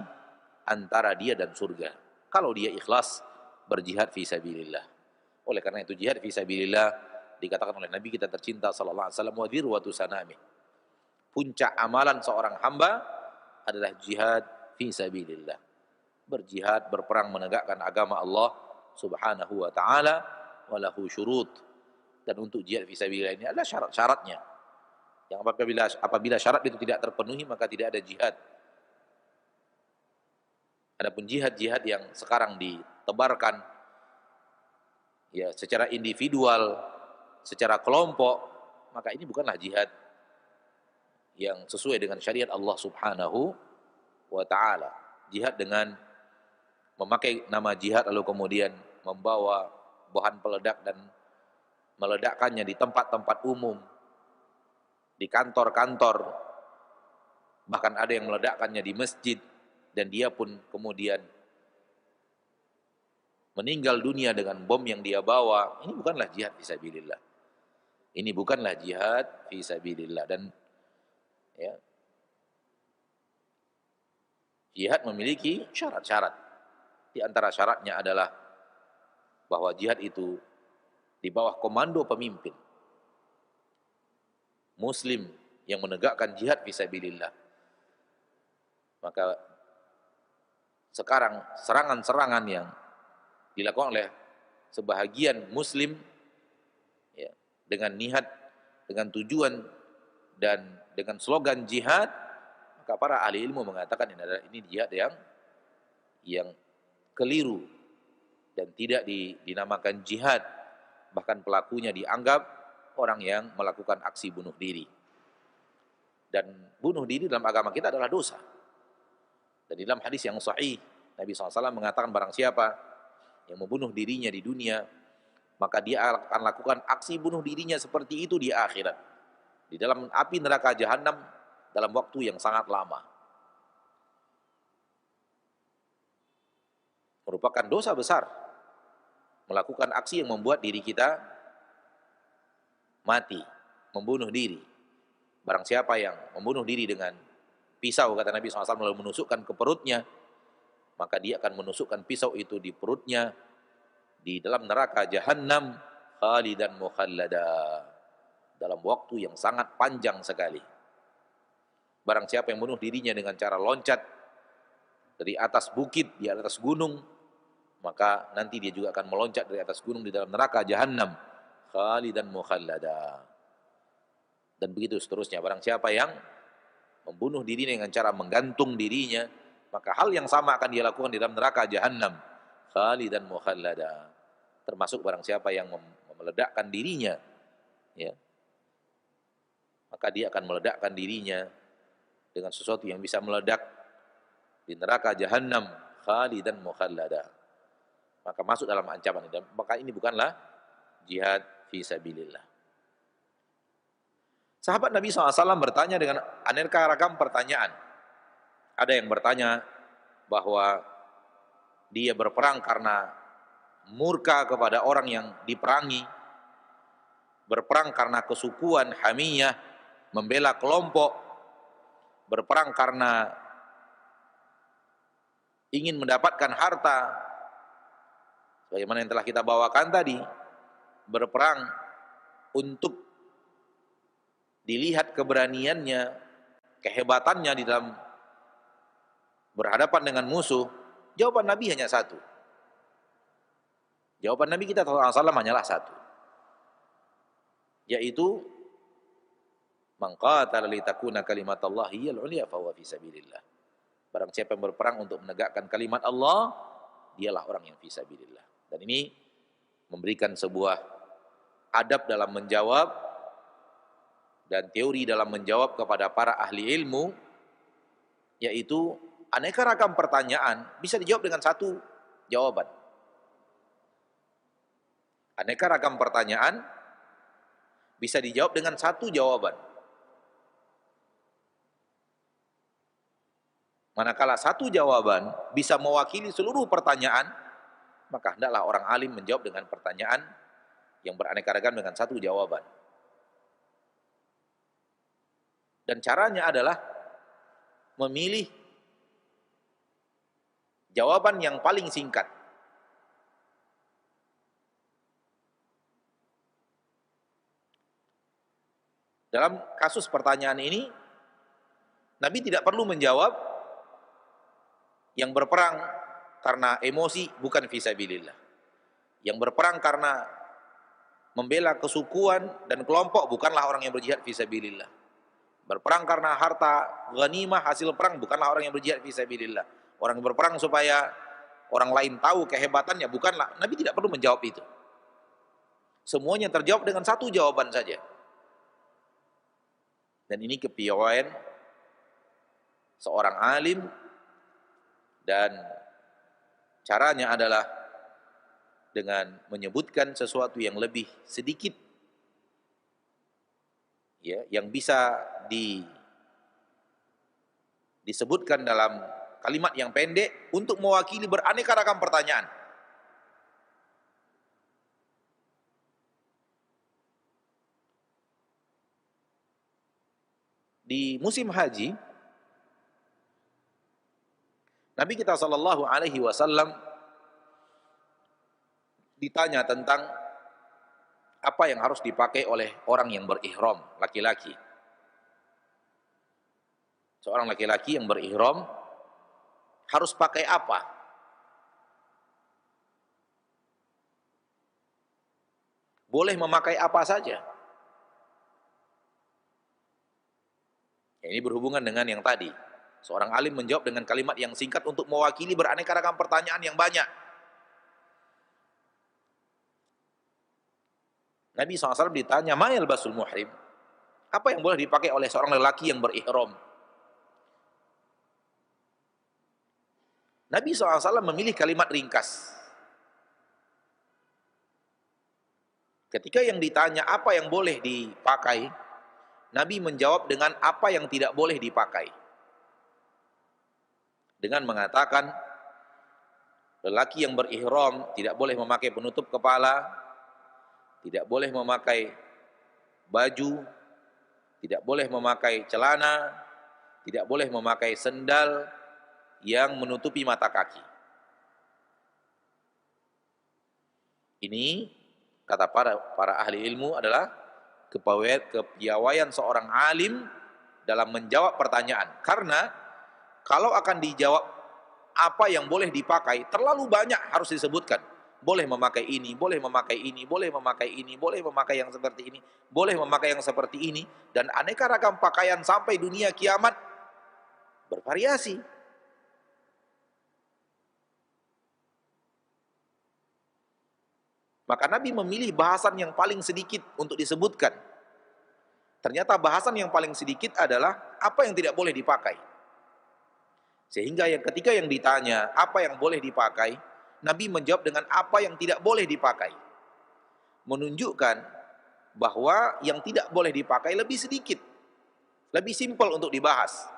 antara dia dan surga. Kalau dia ikhlas berjihad fisabilillah. Oleh karena itu jihad fisabilillah dikatakan oleh Nabi kita tercinta sallallahu alaihi wasallam wa dhirwatu sanamih. Puncak amalan seorang hamba adalah jihad fisabilillah. Berjihad, berperang menegakkan agama Allah Subhanahu wa taala, walahu syurut. Dan untuk jihad fisabilillah ini ada syarat-syaratnya. Yang apabila syarat itu tidak terpenuhi maka tidak ada jihad. Adapun jihad-jihad yang sekarang ditebarkan ya secara individual, secara kelompok, maka ini bukanlah jihad yang sesuai dengan syariat Allah Subhanahu wa taala. Jihad dengan memakai nama jihad lalu kemudian membawa bahan peledak dan meledakkannya di tempat-tempat umum, di kantor-kantor, bahkan ada yang meledakkannya di masjid dan dia pun kemudian meninggal dunia dengan bom yang dia bawa. Ini bukanlah jihad fisabilillah. Ini bukanlah jihad fisabilillah. Dan ya, jihad memiliki syarat-syarat. Di antara syaratnya adalah bahwa jihad itu di bawah komando pemimpin muslim yang menegakkan jihad fisabilillah. Maka sekarang serangan-serangan yang dilakukan oleh sebahagian muslim ya, dengan niat, dengan tujuan dan dengan slogan jihad, maka para ahli ilmu mengatakan ini jihad yang keliru dan tidak dinamakan jihad, bahkan pelakunya dianggap orang yang melakukan aksi bunuh diri. Dan bunuh diri dalam agama kita adalah dosa. Dan di dalam hadis yang sahih Nabi SAW mengatakan barang siapa yang membunuh dirinya di dunia, maka dia akan lakukan aksi bunuh dirinya seperti itu di akhirat, di dalam api neraka jahanam dalam waktu yang sangat lama. Merupakan dosa besar melakukan aksi yang membuat diri kita mati, membunuh diri. Barang siapa yang membunuh diri dengan pisau, kata Nabi SAW, lalu menusukkan ke perutnya, maka dia akan menusukkan pisau itu di perutnya di dalam neraka jahanam khalidan mukhallada, dalam waktu yang sangat panjang sekali. Barang siapa yang bunuh dirinya dengan cara loncat dari atas bukit, di atas gunung, maka nanti dia juga akan meloncat dari atas gunung di dalam neraka jahanam khalidan mukhallada. Dan begitu seterusnya. Barang siapa yang membunuh dirinya dengan cara menggantung dirinya, maka hal yang sama akan dia lakukan di dalam neraka jahanam khalidan mukhallada. Termasuk barang siapa yang meledakkan dirinya, ya, maka dia akan meledakkan dirinya dengan sesuatu yang bisa meledak di neraka jahanam khalidan mukhallada. Maka masuk dalam ancaman ini. Maka ini bukanlah jihad fisabilillah. Sahabat Nabi SAW bertanya dengan aneka ragam pertanyaan. Ada yang bertanya bahwa dia berperang karena murka kepada orang yang diperangi, berperang karena kesukuan, hamiyah, membela kelompok, berperang karena ingin mendapatkan harta, sebagaimana yang telah kita bawakan tadi, berperang untuk dilihat keberaniannya, kehebatannya di dalam berhadapan dengan musuh, jawaban Nabi hanya satu. Jawaban Nabi kita SAW hanyalah satu, yaitu man qatala litakuna kalimatullahi hiyal ulya fa huwa fi sabilillah. Barang siapa yang berperang untuk menegakkan kalimat Allah, dialah orang yang fi sabilillah. Dan ini memberikan sebuah adab dalam menjawab dan teori dalam menjawab kepada para ahli ilmu, yaitu aneka ragam pertanyaan bisa dijawab dengan satu jawaban. Aneka ragam pertanyaan bisa dijawab dengan satu jawaban. Manakala satu jawaban bisa mewakili seluruh pertanyaan, maka hendaklah orang alim menjawab dengan pertanyaan yang beraneka ragam dengan satu jawaban. Dan caranya adalah memilih jawaban yang paling singkat. Dalam kasus pertanyaan ini, Nabi tidak perlu menjawab yang berperang karena emosi bukan fisabilillah, yang berperang karena membela kesukuan dan kelompok bukanlah orang yang berjihad fisabilillah, berperang karena harta ghanimah hasil perang bukanlah orang yang berjihad fisabilillah, orang yang berperang supaya orang lain tahu kehebatannya bukanlah. Nabi tidak perlu menjawab itu. Semuanya terjawab dengan satu jawaban saja. Dan ini kepiawaian seorang alim, dan caranya adalah dengan menyebutkan sesuatu yang lebih sedikit, ya, yang bisa disebutkan dalam kalimat yang pendek untuk mewakili beraneka ragam pertanyaan. Di musim haji, Nabi kita Shallallahu Alaihi Wasallam ditanya tentang apa yang harus dipakai oleh orang yang berihram, laki-laki. Seorang laki-laki yang berihram harus pakai apa? Boleh memakai apa saja? Ini berhubungan dengan yang tadi. Seorang alim menjawab dengan kalimat yang singkat untuk mewakili beraneka ragam pertanyaan yang banyak. Nabi SAW ditanya, ma yalbasul muhrim? Apa yang boleh dipakai oleh seorang lelaki yang berihram? Nabi SAW memilih kalimat ringkas. Ketika yang ditanya apa yang boleh dipakai, Nabi menjawab dengan apa yang tidak boleh dipakai. Dengan mengatakan, lelaki yang berihram tidak boleh memakai penutup kepala, tidak boleh memakai baju, tidak boleh memakai celana, tidak boleh memakai sendal yang menutupi mata kaki. Ini kata para ahli ilmu adalah kepiawaian seorang alim dalam menjawab pertanyaan. Karena kalau akan dijawab apa yang boleh dipakai, terlalu banyak harus disebutkan. Boleh memakai ini, boleh memakai ini, boleh memakai ini, boleh memakai yang seperti ini, boleh memakai yang seperti ini, dan aneka ragam pakaian sampai dunia kiamat bervariasi. Maka Nabi memilih bahasan yang paling sedikit untuk disebutkan. Ternyata bahasan yang paling sedikit adalah apa yang tidak boleh dipakai. Sehingga ketika yang ditanya apa yang boleh dipakai, Nabi menjawab dengan apa yang tidak boleh dipakai. Menunjukkan bahwa yang tidak boleh dipakai lebih sedikit, lebih simpel untuk dibahas.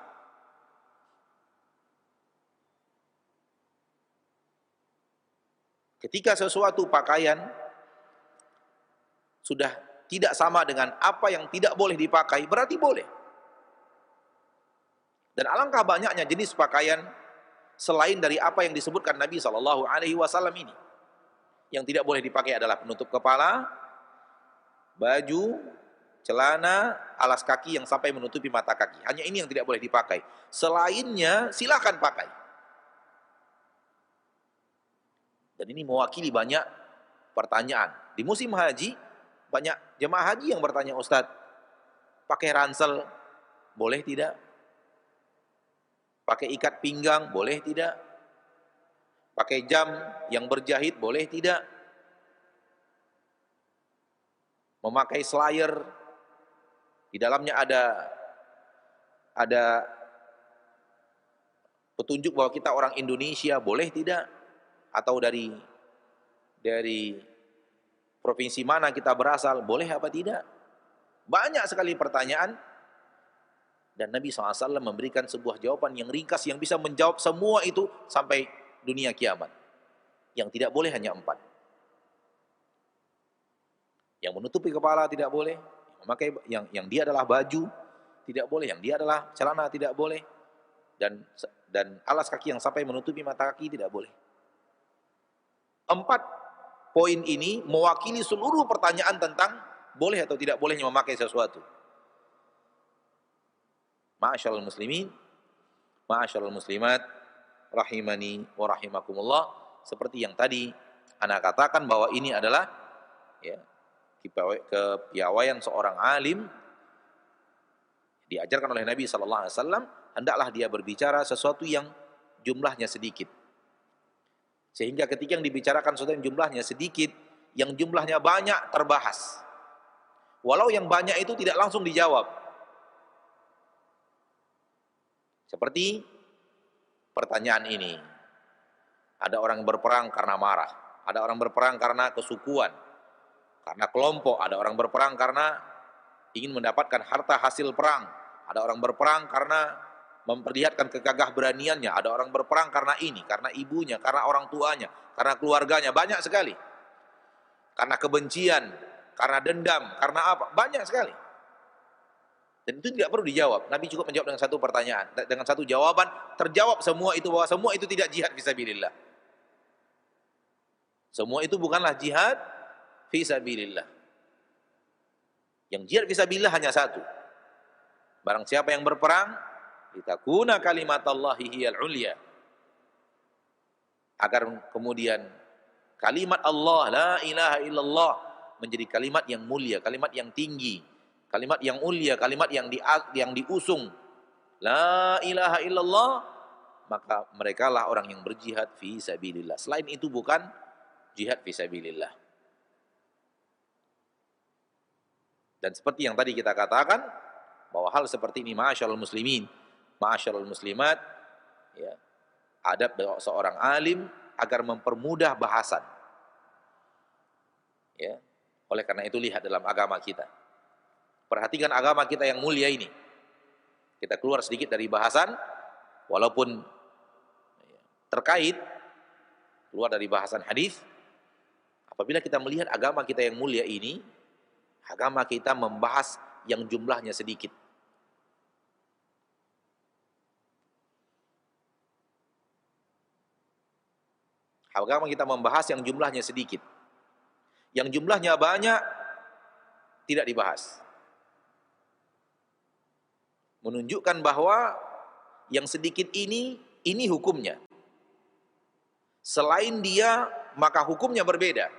Ketika sesuatu pakaian sudah tidak sama dengan apa yang tidak boleh dipakai, berarti boleh. Dan alangkah banyaknya jenis pakaian selain dari apa yang disebutkan Nabi SAW ini. Yang tidak boleh dipakai adalah penutup kepala, baju, celana, alas kaki yang sampai menutupi mata kaki. Hanya ini yang tidak boleh dipakai. Selainnya silakan pakai. Dan ini mewakili banyak pertanyaan. Di musim haji, banyak jemaah haji yang bertanya, Ustadz, pakai ransel boleh tidak? Pakai ikat pinggang boleh tidak? Pakai jam yang berjahit boleh tidak? Memakai slayer di dalamnya ada petunjuk bahwa kita orang Indonesia boleh tidak? Atau dari provinsi mana kita berasal, boleh apa tidak? Banyak sekali pertanyaan. Dan Nabi SAW memberikan sebuah jawaban yang ringkas yang bisa menjawab semua itu sampai dunia kiamat. Yang tidak boleh hanya 4. Yang menutupi kepala tidak boleh, memakai yang dia adalah baju tidak boleh, yang dia adalah celana tidak boleh, dan alas kaki yang sampai menutupi mata kaki tidak boleh. 4 poin ini mewakili seluruh pertanyaan tentang boleh atau tidak bolehnya memakai sesuatu. Ma'asyiral muslimin, ma'asyiral muslimat, rahimani wa rahimakumullah. Seperti yang tadi ana katakan bahwa ini adalah ya, kepiawaian seorang alim diajarkan oleh Nabi SAW. Hendaklah dia berbicara sesuatu yang jumlahnya sedikit. Sehingga ketika yang dibicarakan sesuatu yang jumlahnya sedikit, yang jumlahnya banyak terbahas. Walau yang banyak itu tidak langsung dijawab. Seperti pertanyaan ini. Ada orang berperang karena marah. Ada orang berperang karena kesukuan. Karena kelompok. Ada orang berperang karena ingin mendapatkan harta hasil perang. Ada orang berperang karena memperlihatkan kegagah beraniannya. Ada orang berperang karena ini, karena ibunya, karena orang tuanya, karena keluarganya. Banyak sekali. Karena kebencian, karena dendam, karena apa? Banyak sekali. Dan itu tidak perlu dijawab. Nabi cukup menjawab dengan satu pertanyaan, dengan satu jawaban, terjawab semua itu, bahwa semua itu tidak jihad fisabilillah. Semua itu bukanlah jihad fisabilillah. Yang jihad fisabilillah hanya satu. Barang siapa yang berperang, litakuna kalimatallahi hiyal ulya. Agar kemudian kalimat Allah, la ilaha illallah, menjadi kalimat yang mulia, kalimat yang tinggi, kalimat yang mulia, kalimat yang diusung. La ilaha illallah, maka mereka lah orang yang berjihad fi sabilillah. Selain itu bukan jihad fi sabilillah. Dan seperti yang tadi kita katakan, bahwa hal seperti ini, ma'asyiral muslimin, ma'asyiral muslimat, ya, adab seorang alim agar mempermudah bahasan. Ya, oleh karena itu lihat dalam agama kita. Perhatikan agama kita yang mulia ini. Kita keluar sedikit dari bahasan, walaupun terkait, keluar dari bahasan hadis. Apabila kita melihat agama kita yang mulia ini, agama kita membahas yang jumlahnya sedikit. Agama kita membahas yang jumlahnya sedikit. Yang jumlahnya banyak, tidak dibahas. Menunjukkan bahwa yang sedikit ini hukumnya. Selain dia, maka hukumnya berbeda.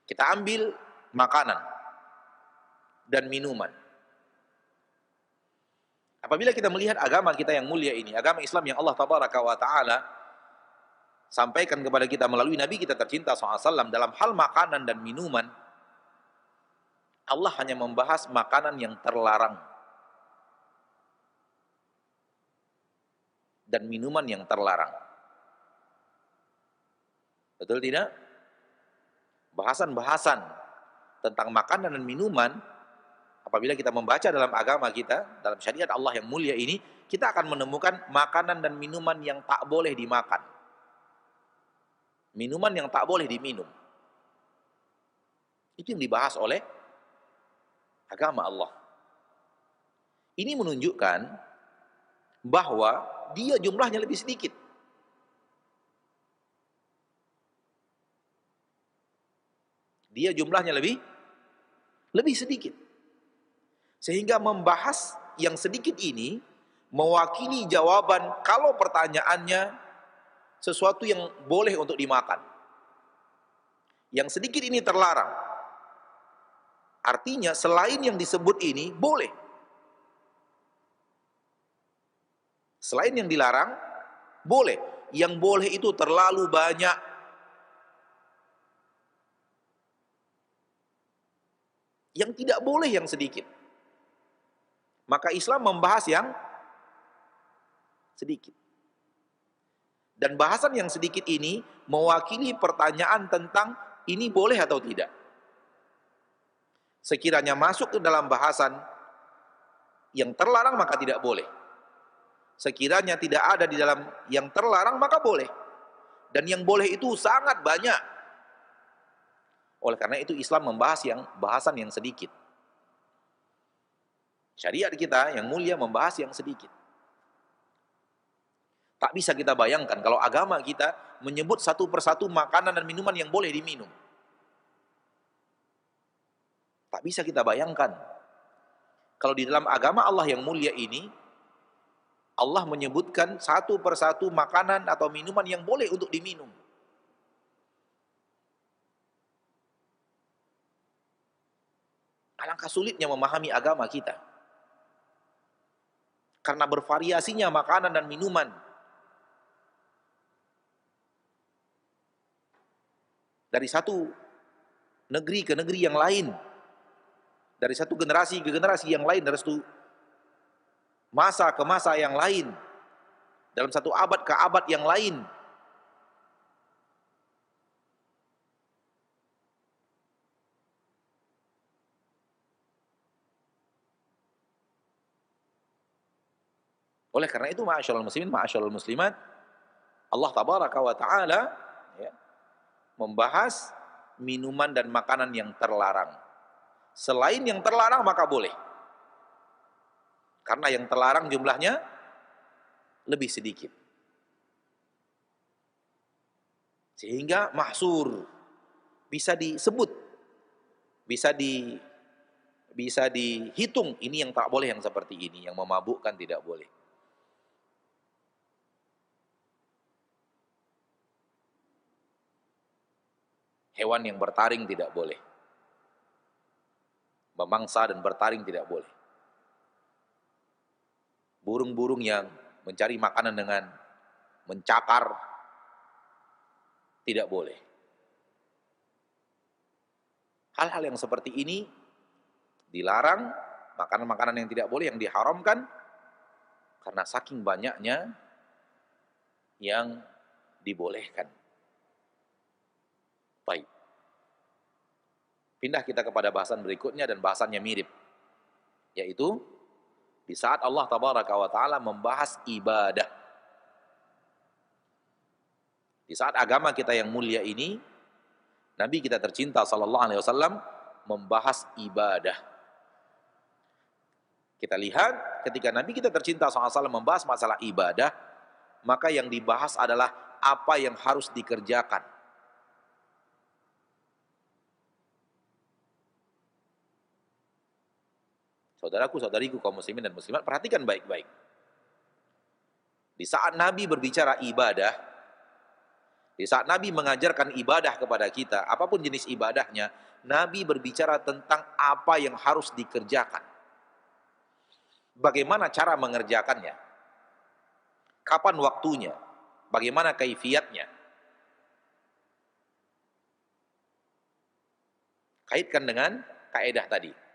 Kita ambil makanan dan minuman. Apabila kita melihat agama kita yang mulia ini, agama Islam yang Allah Tabaraka wa Ta'ala sampaikan kepada kita melalui Nabi kita tercinta SAW, dalam hal makanan dan minuman, Allah hanya membahas makanan yang terlarang dan minuman yang terlarang. Betul tidak? Bahasan-bahasan tentang makanan dan minuman, apabila kita membaca dalam agama kita, dalam syariat Allah yang mulia ini, kita akan menemukan makanan dan minuman yang tak boleh dimakan. Minuman yang tak boleh diminum. Itu yang dibahas oleh agama Allah. Ini menunjukkan bahwa dia jumlahnya lebih sedikit. Dia jumlahnya lebih sedikit. Sehingga membahas yang sedikit ini mewakili jawaban kalau pertanyaannya sesuatu yang boleh untuk dimakan. Yang sedikit ini terlarang. Artinya selain yang disebut ini boleh. Selain yang dilarang, boleh. Yang boleh itu terlalu banyak. Yang tidak boleh yang sedikit. Maka Islam membahas yang sedikit. Dan bahasan yang sedikit ini mewakili pertanyaan tentang ini boleh atau tidak. Sekiranya masuk ke dalam bahasan yang terlarang maka tidak boleh. Sekiranya tidak ada di dalam yang terlarang maka boleh. Dan yang boleh itu sangat banyak. Oleh karena itu Islam membahas bahasan yang sedikit. Syariat kita yang mulia membahas yang sedikit. Tak bisa kita bayangkan kalau agama kita menyebut satu persatu makanan dan minuman yang boleh diminum. Tak bisa kita bayangkan. Kalau di dalam agama Allah yang mulia ini, Allah menyebutkan satu persatu makanan atau minuman yang boleh untuk diminum. Alangkah sulitnya memahami agama kita. Karena bervariasinya makanan dan minuman. Dari satu negeri ke negeri yang lain. Dari satu generasi ke generasi yang lain. Dari satu masa ke masa yang lain. Dalam satu abad ke abad yang lain. Oleh karena itu, ma'asyiral muslimin, ma'asyiral muslimat, Allah tabaraka wa ta'ala ya, membahas minuman dan makanan yang terlarang. Selain yang terlarang maka boleh. Karena yang terlarang jumlahnya lebih sedikit. Sehingga mahsur, bisa disebut, bisa dihitung, ini yang tak boleh yang seperti ini, yang memabukkan tidak boleh. Hewan yang bertaring tidak boleh. Memangsa dan bertaring tidak boleh. Burung-burung yang mencari makanan dengan mencakar tidak boleh. Hal-hal yang seperti ini dilarang, makanan-makanan yang tidak boleh, yang diharamkan, karena saking banyaknya yang dibolehkan. Baik. Pindah kita kepada bahasan berikutnya dan bahasannya mirip. Yaitu di saat Allah tabaraka wa ta'ala membahas ibadah. Di saat agama kita yang mulia ini, Nabi kita tercinta sallallahu alaihi wasallam membahas ibadah. Kita lihat ketika Nabi kita tercinta sallallahu alaihi wasallam membahas masalah ibadah, maka yang dibahas adalah apa yang harus dikerjakan. Saudaraku, saudariku, kaum muslimin dan muslimat, perhatikan baik-baik. Di saat Nabi berbicara ibadah, di saat Nabi mengajarkan ibadah kepada kita, apapun jenis ibadahnya, Nabi berbicara tentang apa yang harus dikerjakan. Bagaimana cara mengerjakannya? Kapan waktunya? Bagaimana kaifiatnya? Kaitkan dengan kaidah tadi.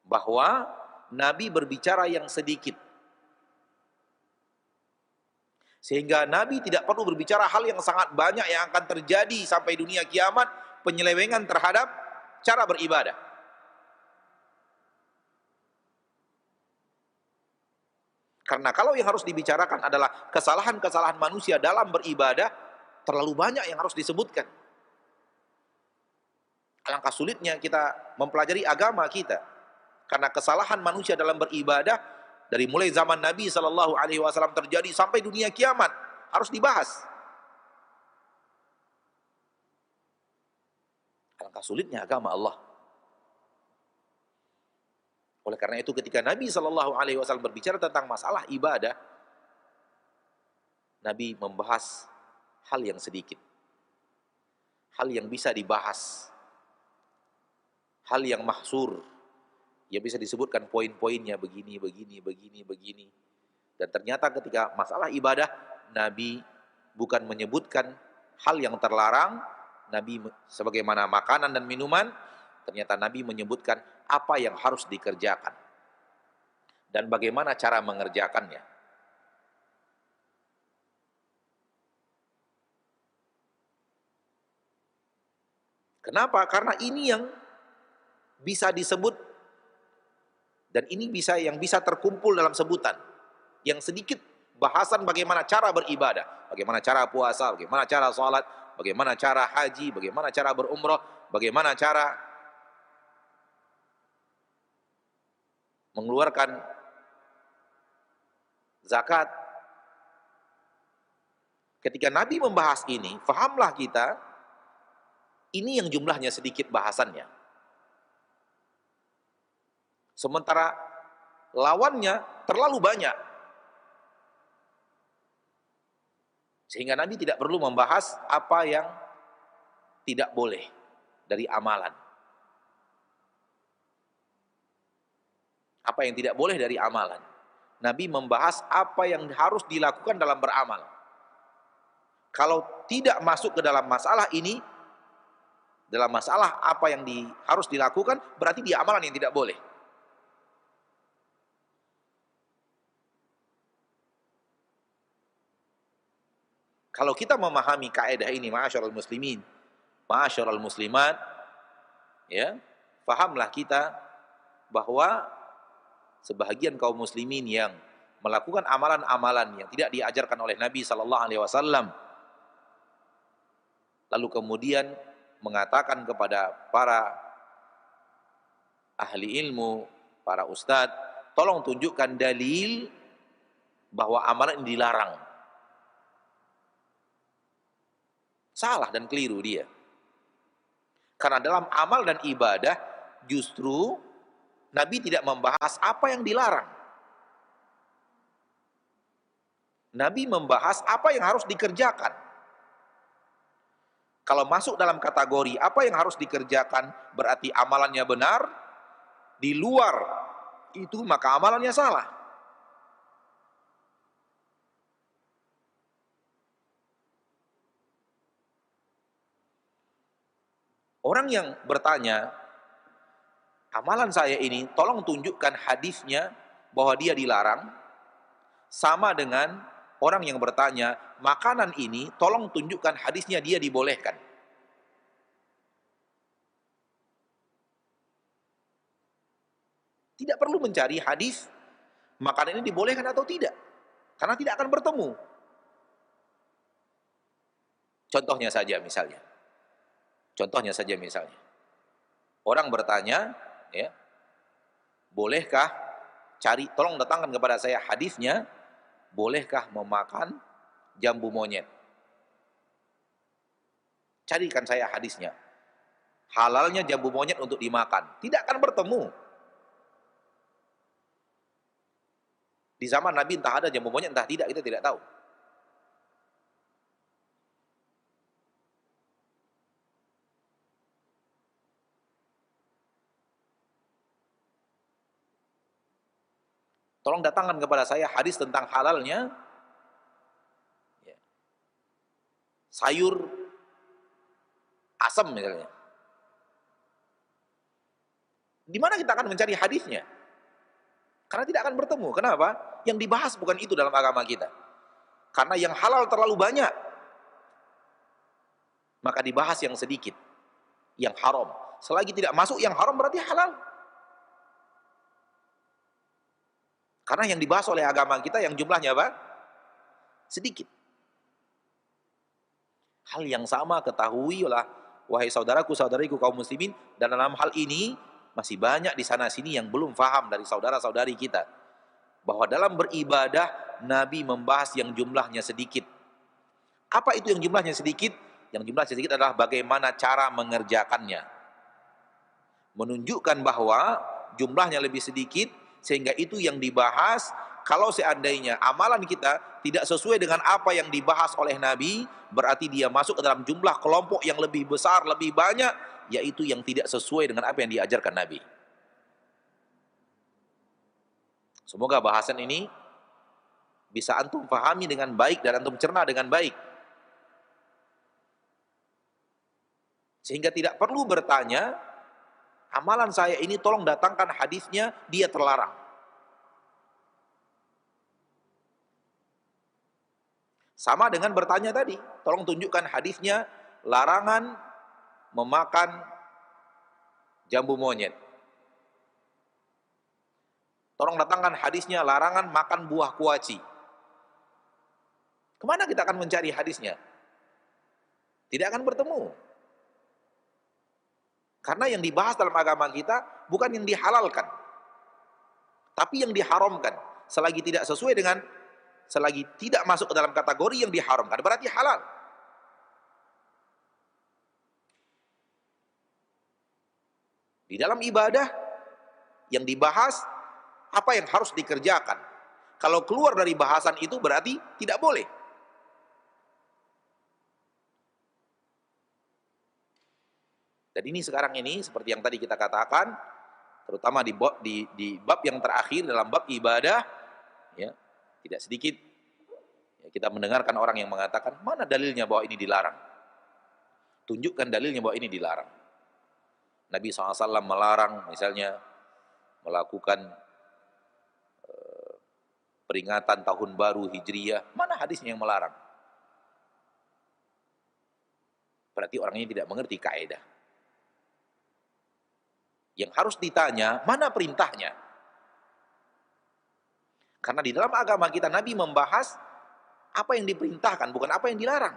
Bahwa Nabi berbicara yang sedikit. Sehingga Nabi tidak perlu berbicara hal yang sangat banyak yang akan terjadi sampai dunia kiamat, penyelewengan terhadap cara beribadah. Karena kalau yang harus dibicarakan adalah kesalahan-kesalahan manusia dalam beribadah, terlalu banyak yang harus disebutkan. Alangkah sulitnya kita mempelajari agama kita karena kesalahan manusia dalam beribadah dari mulai zaman Nabi Shallallahu Alaihi Wasallam terjadi sampai dunia kiamat harus dibahas. Alangkah sulitnya agama Allah. Oleh karena itu ketika Nabi Shallallahu Alaihi Wasallam berbicara tentang masalah ibadah, Nabi membahas hal yang sedikit, hal yang bisa dibahas, hal yang mahsur, ya bisa disebutkan poin-poinnya begini, begini, begini, begini. Dan ternyata ketika masalah ibadah, Nabi bukan menyebutkan hal yang terlarang, Nabi sebagaimana makanan dan minuman, ternyata Nabi menyebutkan apa yang harus dikerjakan dan bagaimana cara mengerjakannya. Kenapa? Karena ini yang bisa disebut dan ini yang bisa terkumpul dalam sebutan. Yang sedikit bahasan bagaimana cara beribadah, bagaimana cara puasa, bagaimana cara sholat, bagaimana cara haji, bagaimana cara berumrah, bagaimana cara mengeluarkan zakat. Ketika Nabi membahas ini, fahamlah kita, ini yang jumlahnya sedikit bahasannya. Sementara lawannya terlalu banyak. Sehingga Nabi tidak perlu membahas apa yang tidak boleh dari amalan. Apa yang tidak boleh dari amalan. Nabi membahas apa yang harus dilakukan dalam beramal. Kalau tidak masuk ke dalam masalah ini, dalam masalah apa yang harus dilakukan, berarti dia amalan yang tidak boleh. Kalau kita memahami kaidah ini, ma'asyiral muslimin, ma'asyiral muslimat, ya, fahamlah kita bahwa sebahagian kaum muslimin yang melakukan amalan-amalan yang tidak diajarkan oleh Nabi Sallallahu Alaihi Wasallam, lalu kemudian mengatakan kepada para ahli ilmu, para ustadz, tolong tunjukkan dalil bahwa amalan ini dilarang. Salah dan keliru dia. Karena dalam amal dan ibadah justru Nabi tidak membahas apa yang dilarang. Nabi membahas apa yang harus dikerjakan. Kalau masuk dalam kategori apa yang harus dikerjakan berarti amalannya benar, di luar itu maka amalannya salah. Orang yang bertanya, amalan saya ini tolong tunjukkan hadisnya bahwa dia dilarang, sama dengan orang yang bertanya, makanan ini tolong tunjukkan hadisnya dia dibolehkan. Tidak perlu mencari hadis makanan ini dibolehkan atau tidak, karena tidak akan bertemu. Contohnya saja misalnya, orang bertanya, ya, bolehkah tolong datangkan kepada saya hadisnya, bolehkah memakan jambu monyet? Carikan saya hadisnya. Halalnya jambu monyet untuk dimakan. Tidak akan bertemu. Di zaman Nabi entah ada jambu monyet, entah tidak, kita tidak tahu. Tolong datangkan kepada saya hadis tentang halalnya sayur asam misalnya. Di mana kita akan mencari hadisnya? Karena tidak akan bertemu. Kenapa? Yang dibahas bukan itu dalam agama kita. Karena yang halal terlalu banyak. Maka dibahas yang sedikit. Yang haram. Selagi tidak masuk yang haram berarti halal. Karena yang dibahas oleh agama kita yang jumlahnya apa? Sedikit. Hal yang sama ketahuilah wahai saudaraku kaum muslimin, dan dalam hal ini masih banyak di sana sini yang belum faham dari saudara-saudari kita, bahwa dalam beribadah Nabi membahas yang jumlahnya sedikit. Apa itu yang jumlahnya sedikit? Yang jumlahnya sedikit adalah bagaimana cara mengerjakannya. Menunjukkan bahwa jumlahnya lebih sedikit, sehingga itu yang dibahas. Kalau seandainya amalan kita tidak sesuai dengan apa yang dibahas oleh Nabi, berarti dia masuk ke dalam jumlah kelompok yang lebih besar, lebih banyak, yaitu yang tidak sesuai dengan apa yang diajarkan Nabi. Semoga bahasan ini bisa antum pahami dengan baik dan antum cerna dengan baik. Sehingga tidak perlu bertanya, amalan saya ini tolong datangkan hadisnya, dia terlarang. Sama dengan bertanya tadi, tolong tunjukkan hadisnya, larangan memakan jambu monyet. Tolong datangkan hadisnya, larangan makan buah kuaci. Kemana kita akan mencari hadisnya? Tidak akan bertemu. Karena yang dibahas dalam agama kita bukan yang dihalalkan, tapi yang diharamkan. Selagi tidak masuk ke dalam kategori yang diharamkan, berarti halal. Di dalam ibadah yang dibahas apa yang harus dikerjakan. Kalau keluar dari bahasan itu berarti tidak boleh. Dan ini sekarang ini seperti yang tadi kita katakan, terutama di bab yang terakhir dalam bab ibadah, ya, tidak sedikit ya, kita mendengarkan orang yang mengatakan, mana dalilnya bahwa ini dilarang? Tunjukkan dalilnya bahwa ini dilarang. Nabi SAW melarang misalnya melakukan peringatan tahun baru Hijriyah. Mana hadisnya yang melarang? Berarti orang ini tidak mengerti kaidah. Yang harus ditanya, mana perintahnya? Karena di dalam agama kita, Nabi membahas apa yang diperintahkan, bukan apa yang dilarang.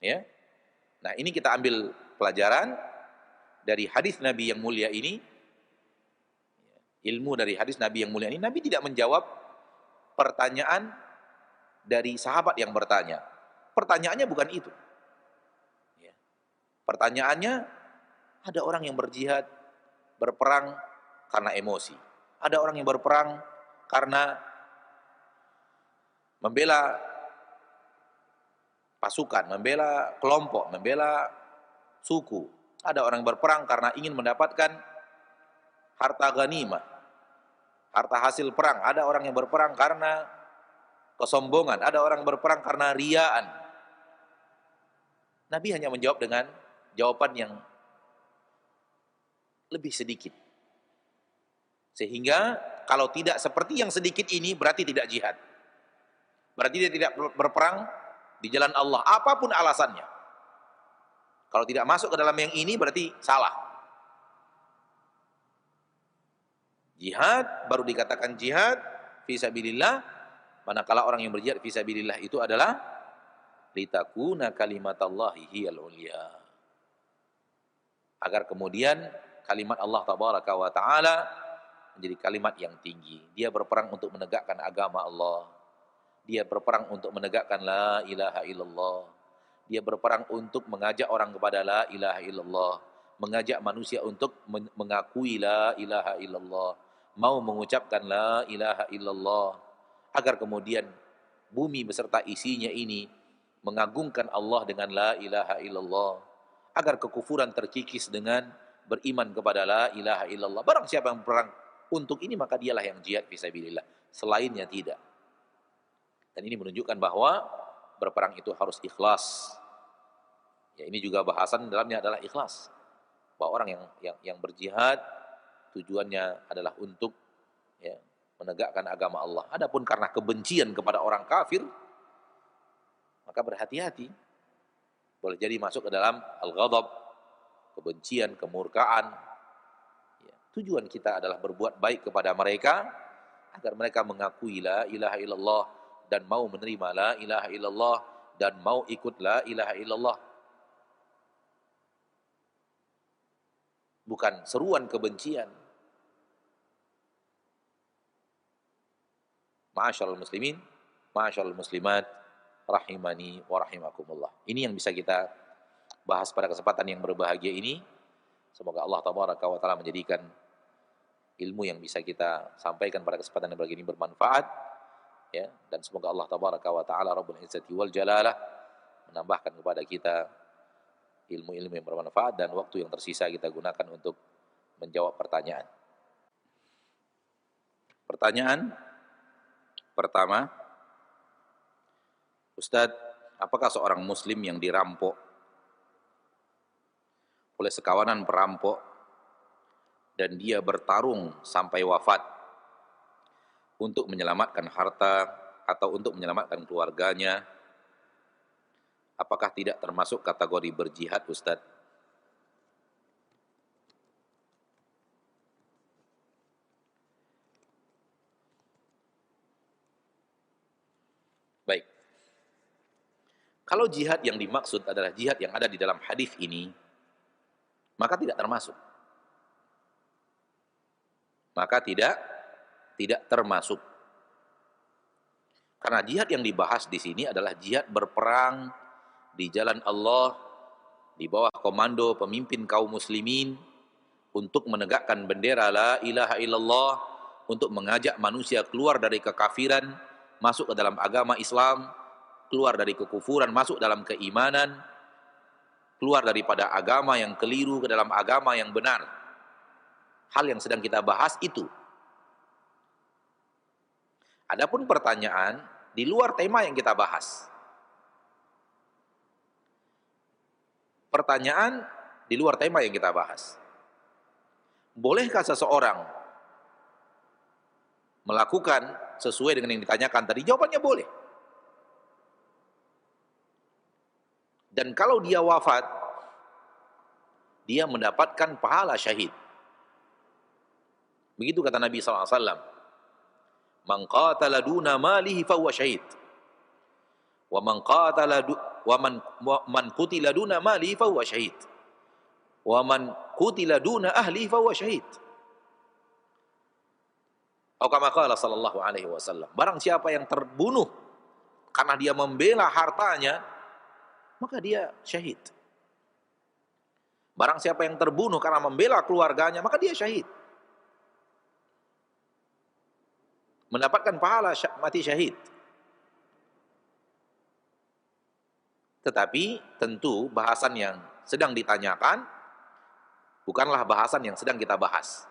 Ya. Nah, ini kita ambil pelajaran dari hadis Nabi yang mulia ini. Ilmu dari hadis Nabi yang mulia ini, Nabi tidak menjawab pertanyaan dari sahabat yang bertanya. Pertanyaannya bukan itu. Ya. Pertanyaannya, ada orang yang berjihad, berperang karena emosi. Ada orang yang berperang karena membela pasukan, membela kelompok, membela suku. Ada orang yang berperang karena ingin mendapatkan harta ghanimah, harta hasil perang. Ada orang yang berperang karena kesombongan. Ada orang yang berperang karena riyaan. Nabi hanya menjawab dengan jawaban yang lebih sedikit. Sehingga kalau tidak seperti yang sedikit ini, berarti tidak jihad. Berarti dia tidak berperang di jalan Allah, apapun alasannya. Kalau tidak masuk ke dalam yang ini, berarti salah. Jihad baru dikatakan jihad fisabilillah, manakala orang yang berjihad fisabilillah itu adalah litakuna kalimatallahi hiyal ulya, agar kemudian kalimat Allah tabaraka wa taala menjadi kalimat yang tinggi. Dia berperang untuk menegakkan agama Allah. Dia berperang untuk menegakkan la ilaha illallah. Dia berperang untuk mengajak orang kepada la ilaha illallah, mengajak manusia untuk mengakui la ilaha illallah, mau mengucapkan la ilaha illallah, agar kemudian bumi beserta isinya ini mengagungkan Allah dengan la ilaha illallah, agar kekufuran terkikis dengan beriman kepada la ilaha illallah. Barang siapa yang berperang untuk ini, maka dialah yang jihad fisabilillah, selainnya tidak. Dan ini menunjukkan bahwa berperang itu harus ikhlas. Ya, ini juga bahasan dalamnya adalah ikhlas. Bahwa orang yang berjihad tujuannya adalah untuk ya, menegakkan agama Allah. Adapun karena kebencian kepada orang kafir, maka berhati-hati. Boleh jadi masuk ke dalam al-ghadab, kebencian, kemurkaan. Ya. Tujuan kita adalah berbuat baik kepada mereka agar mereka mengakui la ilaha illallah dan mau menerima la ilaha illallah dan mau ikut la ilaha illallah. Bukan seruan kebencian. Ma'asyiral muslimin, ma'asyiral muslimat, rahimani wa rahimakumullah. Ini yang bisa kita bahas pada kesempatan yang berbahagia ini. Semoga Allah tabaraka wa taala menjadikan ilmu yang bisa kita sampaikan pada kesempatan yang berbahagia ini bermanfaat, ya, dan semoga Allah tabaraka wa taala rabbul izzati wal jalalah menambahkan kepada kita ilmu-ilmu yang bermanfaat dan waktu yang tersisa kita gunakan untuk menjawab pertanyaan. Pertanyaan pertama, Ustadz, apakah seorang muslim yang dirampok oleh sekawanan perampok dan dia bertarung sampai wafat untuk menyelamatkan harta atau untuk menyelamatkan keluarganya, apakah tidak termasuk kategori berjihad, Ustadz? Baik. Kalau jihad yang dimaksud adalah jihad yang ada di dalam hadis ini, maka tidak termasuk. Maka tidak termasuk. Karena jihad yang dibahas di sini adalah jihad berperang di jalan Allah di bawah komando pemimpin kaum muslimin untuk menegakkan bendera la ilaha illallah, untuk mengajak manusia keluar dari kekafiran, masuk ke dalam agama Islam, keluar dari kekufuran, masuk dalam keimanan, keluar daripada agama yang keliru ke dalam agama yang benar. Hal yang sedang kita bahas itu. Adapun pertanyaan di luar tema yang kita bahas. Pertanyaan di luar tema yang kita bahas. Bolehkah seseorang melakukan sesuai dengan yang ditanyakan tadi? Jawabannya boleh. Dan kalau dia wafat, dia mendapatkan pahala syahid. Begitu kata Nabi SAW. Man qatala duna malihi fahuwa syahid. Wa man qatala man qutila duna malihi fahuwa syahid. Wa man qutila duna ahlihi fahuwa syahid. Atau kama qala sallallahu alaihi wasallam. Barang siapa yang terbunuh karena dia membela hartanya, maka dia syahid. Barang siapa yang terbunuh karena membela keluarganya, maka dia syahid. Mendapatkan pahala mati syahid. Tetapi tentu bahasan yang sedang ditanyakan bukanlah bahasan yang sedang kita bahas.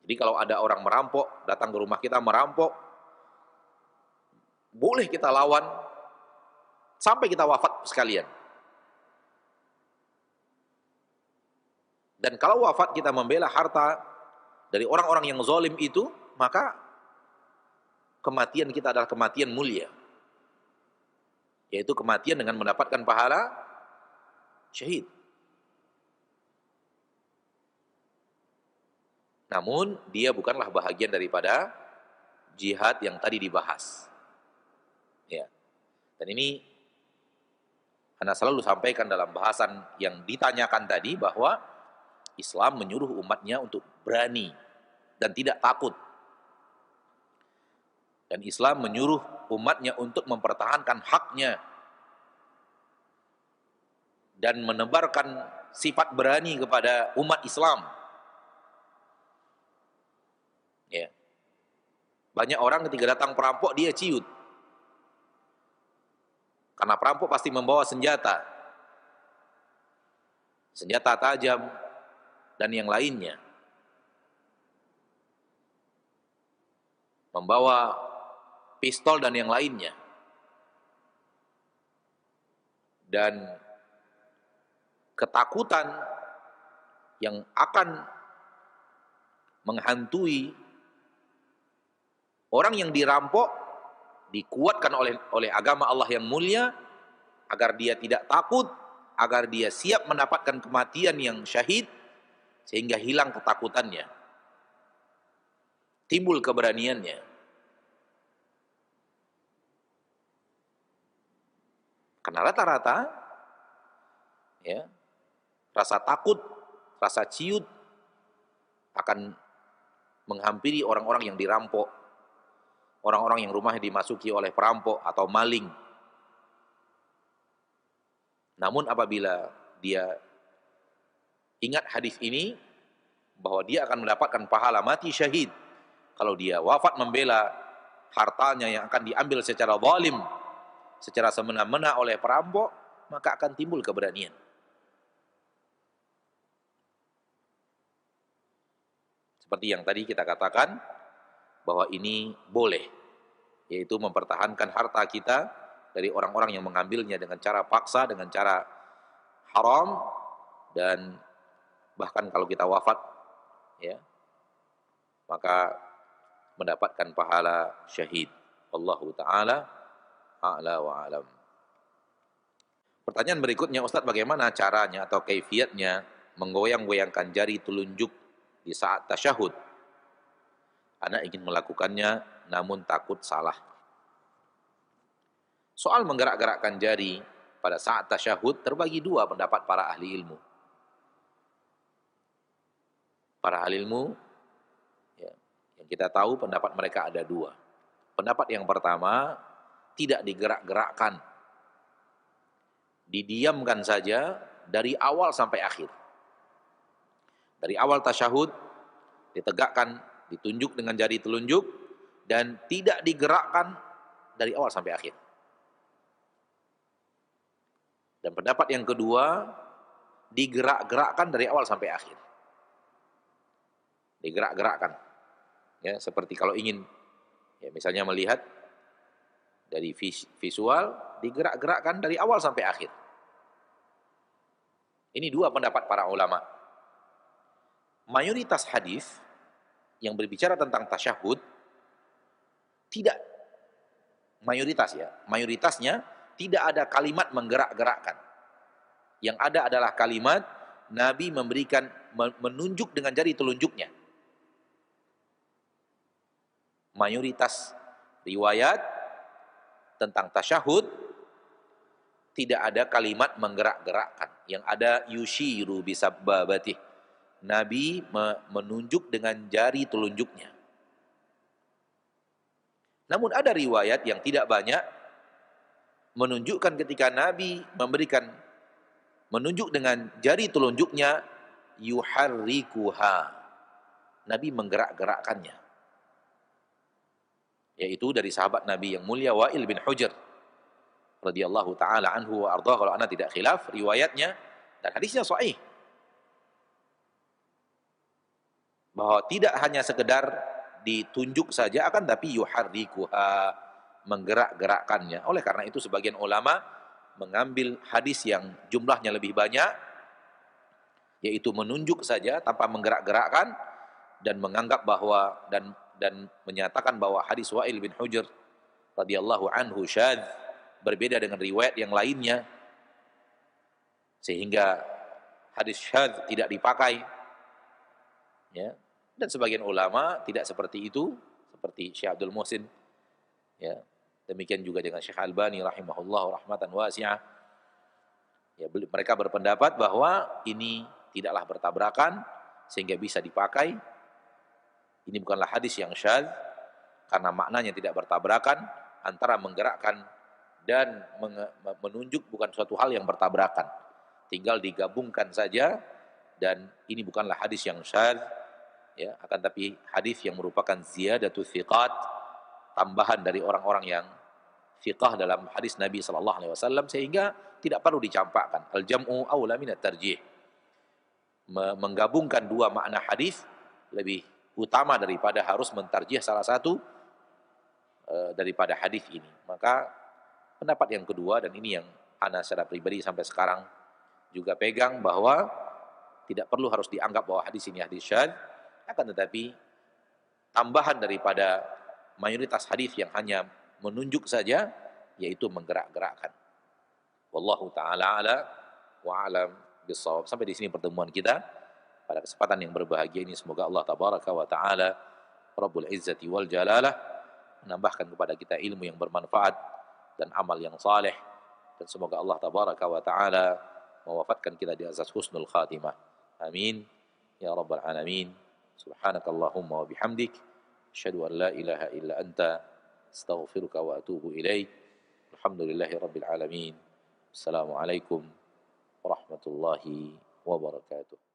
Jadi kalau ada orang merampok, datang ke rumah kita merampok, boleh kita lawan sampai kita wafat sekalian. Dan kalau wafat kita membela harta dari orang-orang yang zalim itu, maka kematian kita adalah kematian mulia, yaitu kematian dengan mendapatkan pahala syahid. Namun dia bukanlah bahagian daripada jihad yang tadi dibahas. Ya. Dan ini Anda selalu sampaikan dalam bahasan yang ditanyakan tadi, bahwa Islam menyuruh umatnya untuk berani dan tidak takut. Dan Islam menyuruh umatnya untuk mempertahankan haknya dan menebarkan sifat berani kepada umat Islam. Ya. Banyak orang ketika datang perampok dia ciut. Karena perampok pasti membawa senjata. Senjata tajam dan yang lainnya. Membawa pistol dan yang lainnya. Dan ketakutan yang akan menghantui orang yang dirampok dikuatkan oleh agama Allah yang mulia, agar dia tidak takut, agar dia siap mendapatkan kematian yang syahid, sehingga hilang ketakutannya, timbul keberaniannya. Karena rata-rata ya, rasa takut, rasa ciut akan menghampiri orang-orang yang dirampok, orang-orang yang rumahnya dimasuki oleh perampok atau maling. Namun apabila dia ingat hadis ini, bahwa dia akan mendapatkan pahala mati syahid kalau dia wafat membela hartanya yang akan diambil secara zalim, secara semena-mena oleh perampok, maka akan timbul keberanian. Seperti yang tadi kita katakan, bahwa ini boleh, yaitu mempertahankan harta kita dari orang-orang yang mengambilnya dengan cara paksa, dengan cara haram, dan bahkan kalau kita wafat, ya, maka mendapatkan pahala syahid. Wallahu ta'ala a'la wa alam. Pertanyaan berikutnya, Ustaz, bagaimana caranya atau kaifiatnya menggoyang-goyangkan jari telunjuk di saat tasyahud? Anak ingin melakukannya namun takut salah. Soal menggerak-gerakkan jari pada saat tasyahud terbagi dua pendapat para ahli ilmu. Para ahli ilmu, ya, yang kita tahu pendapat mereka ada dua. Pendapat yang pertama, tidak digerak-gerakkan, didiamkan saja dari awal sampai akhir. Dari awal tasyahud ditegakkan, ditunjuk dengan jari telunjuk, dan tidak digerakkan dari awal sampai akhir. Dan pendapat yang kedua, digerak-gerakkan dari awal sampai akhir. Digerak-gerakkan, ya, seperti kalau ingin, ya, misalnya melihat dari visual, digerak-gerakkan dari awal sampai akhir. Ini dua pendapat para ulama. Mayoritas hadis yang berbicara tentang tasyahud tidak, mayoritasnya tidak ada kalimat menggerak-gerakkan. Yang ada adalah kalimat Nabi memberikan, menunjuk dengan jari telunjuknya. Mayoritas riwayat tentang tasyahud tidak ada kalimat menggerak-gerakkan. Yang ada yushiru bisabbabatih. Nabi menunjuk dengan jari telunjuknya. Namun ada riwayat yang tidak banyak menunjukkan ketika Nabi menunjuk dengan jari telunjuknya, yuharrikuha. Nabi menggerak-gerakkannya. Yaitu dari sahabat Nabi yang mulia Wa'il bin Hujr radhiyallahu taala anhu wa ardhah, kalau ana tidak khilaf riwayatnya dan hadisnya sahih, bahwa tidak hanya sekedar ditunjuk saja, akan tapi yuharrikuha, menggerak-gerakkannya. Oleh karena itu sebagian ulama mengambil hadis yang jumlahnya lebih banyak, yaitu menunjuk saja tanpa menggerak-gerakkan, dan menganggap bahwa dan menyatakan bahwa hadis Wa'il bin Hujr radhiyallahu anhu syadz, berbeda dengan riwayat yang lainnya, sehingga hadis syadz tidak dipakai, ya. Dan sebagian ulama tidak seperti itu, seperti Syekh Abdul Muhsin, ya. Demikian juga dengan Syekh Albani rahimahullah rahmatan wasi'ah. Ya, mereka berpendapat bahwa ini tidaklah bertabrakan sehingga bisa dipakai. Ini bukanlah hadis yang syadz karena maknanya tidak bertabrakan antara menggerakkan dan menunjuk, bukan suatu hal yang bertabrakan. Tinggal digabungkan saja, dan ini bukanlah hadis yang syadz, ya, akan tapi hadis yang merupakan ziyadatu thiqat, tambahan dari orang-orang yang thiqah dalam hadis Nabi sallallahu alaihi wasallam, sehingga tidak perlu dicampakkan. Al-jam'u aula minat tarjih. Menggabungkan dua makna hadis lebih utama daripada harus mentarjih salah satu daripada hadis ini. Maka pendapat yang kedua, dan ini yang ana secara pribadi sampai sekarang juga pegang, bahwa tidak perlu harus dianggap bahwa hadis ini hadis syadz, akan tetapi tambahan daripada mayoritas hadis yang hanya menunjuk saja, yaitu menggerak-gerakkan. Wallahu taala ala wa alam bissawab. Sampai di sini pertemuan kita. Pada kesempatan yang berbahagia ini semoga Allah tabaraka wa taala Rabbul Izzati wal Jalalah menambahkan kepada kita ilmu yang bermanfaat dan amal yang saleh, dan semoga Allah tabaraka wa taala mewafatkan kita di atas husnul khatimah. Amin ya rabbal alamin. Subhanakallahumma wa bihamdik asyhadu an la ilaha illa anta astaghfiruka wa atubu ilaik. Alhamdulillahi rabbil alamin. Assalamualaikum warahmatullahi wabarakatuh.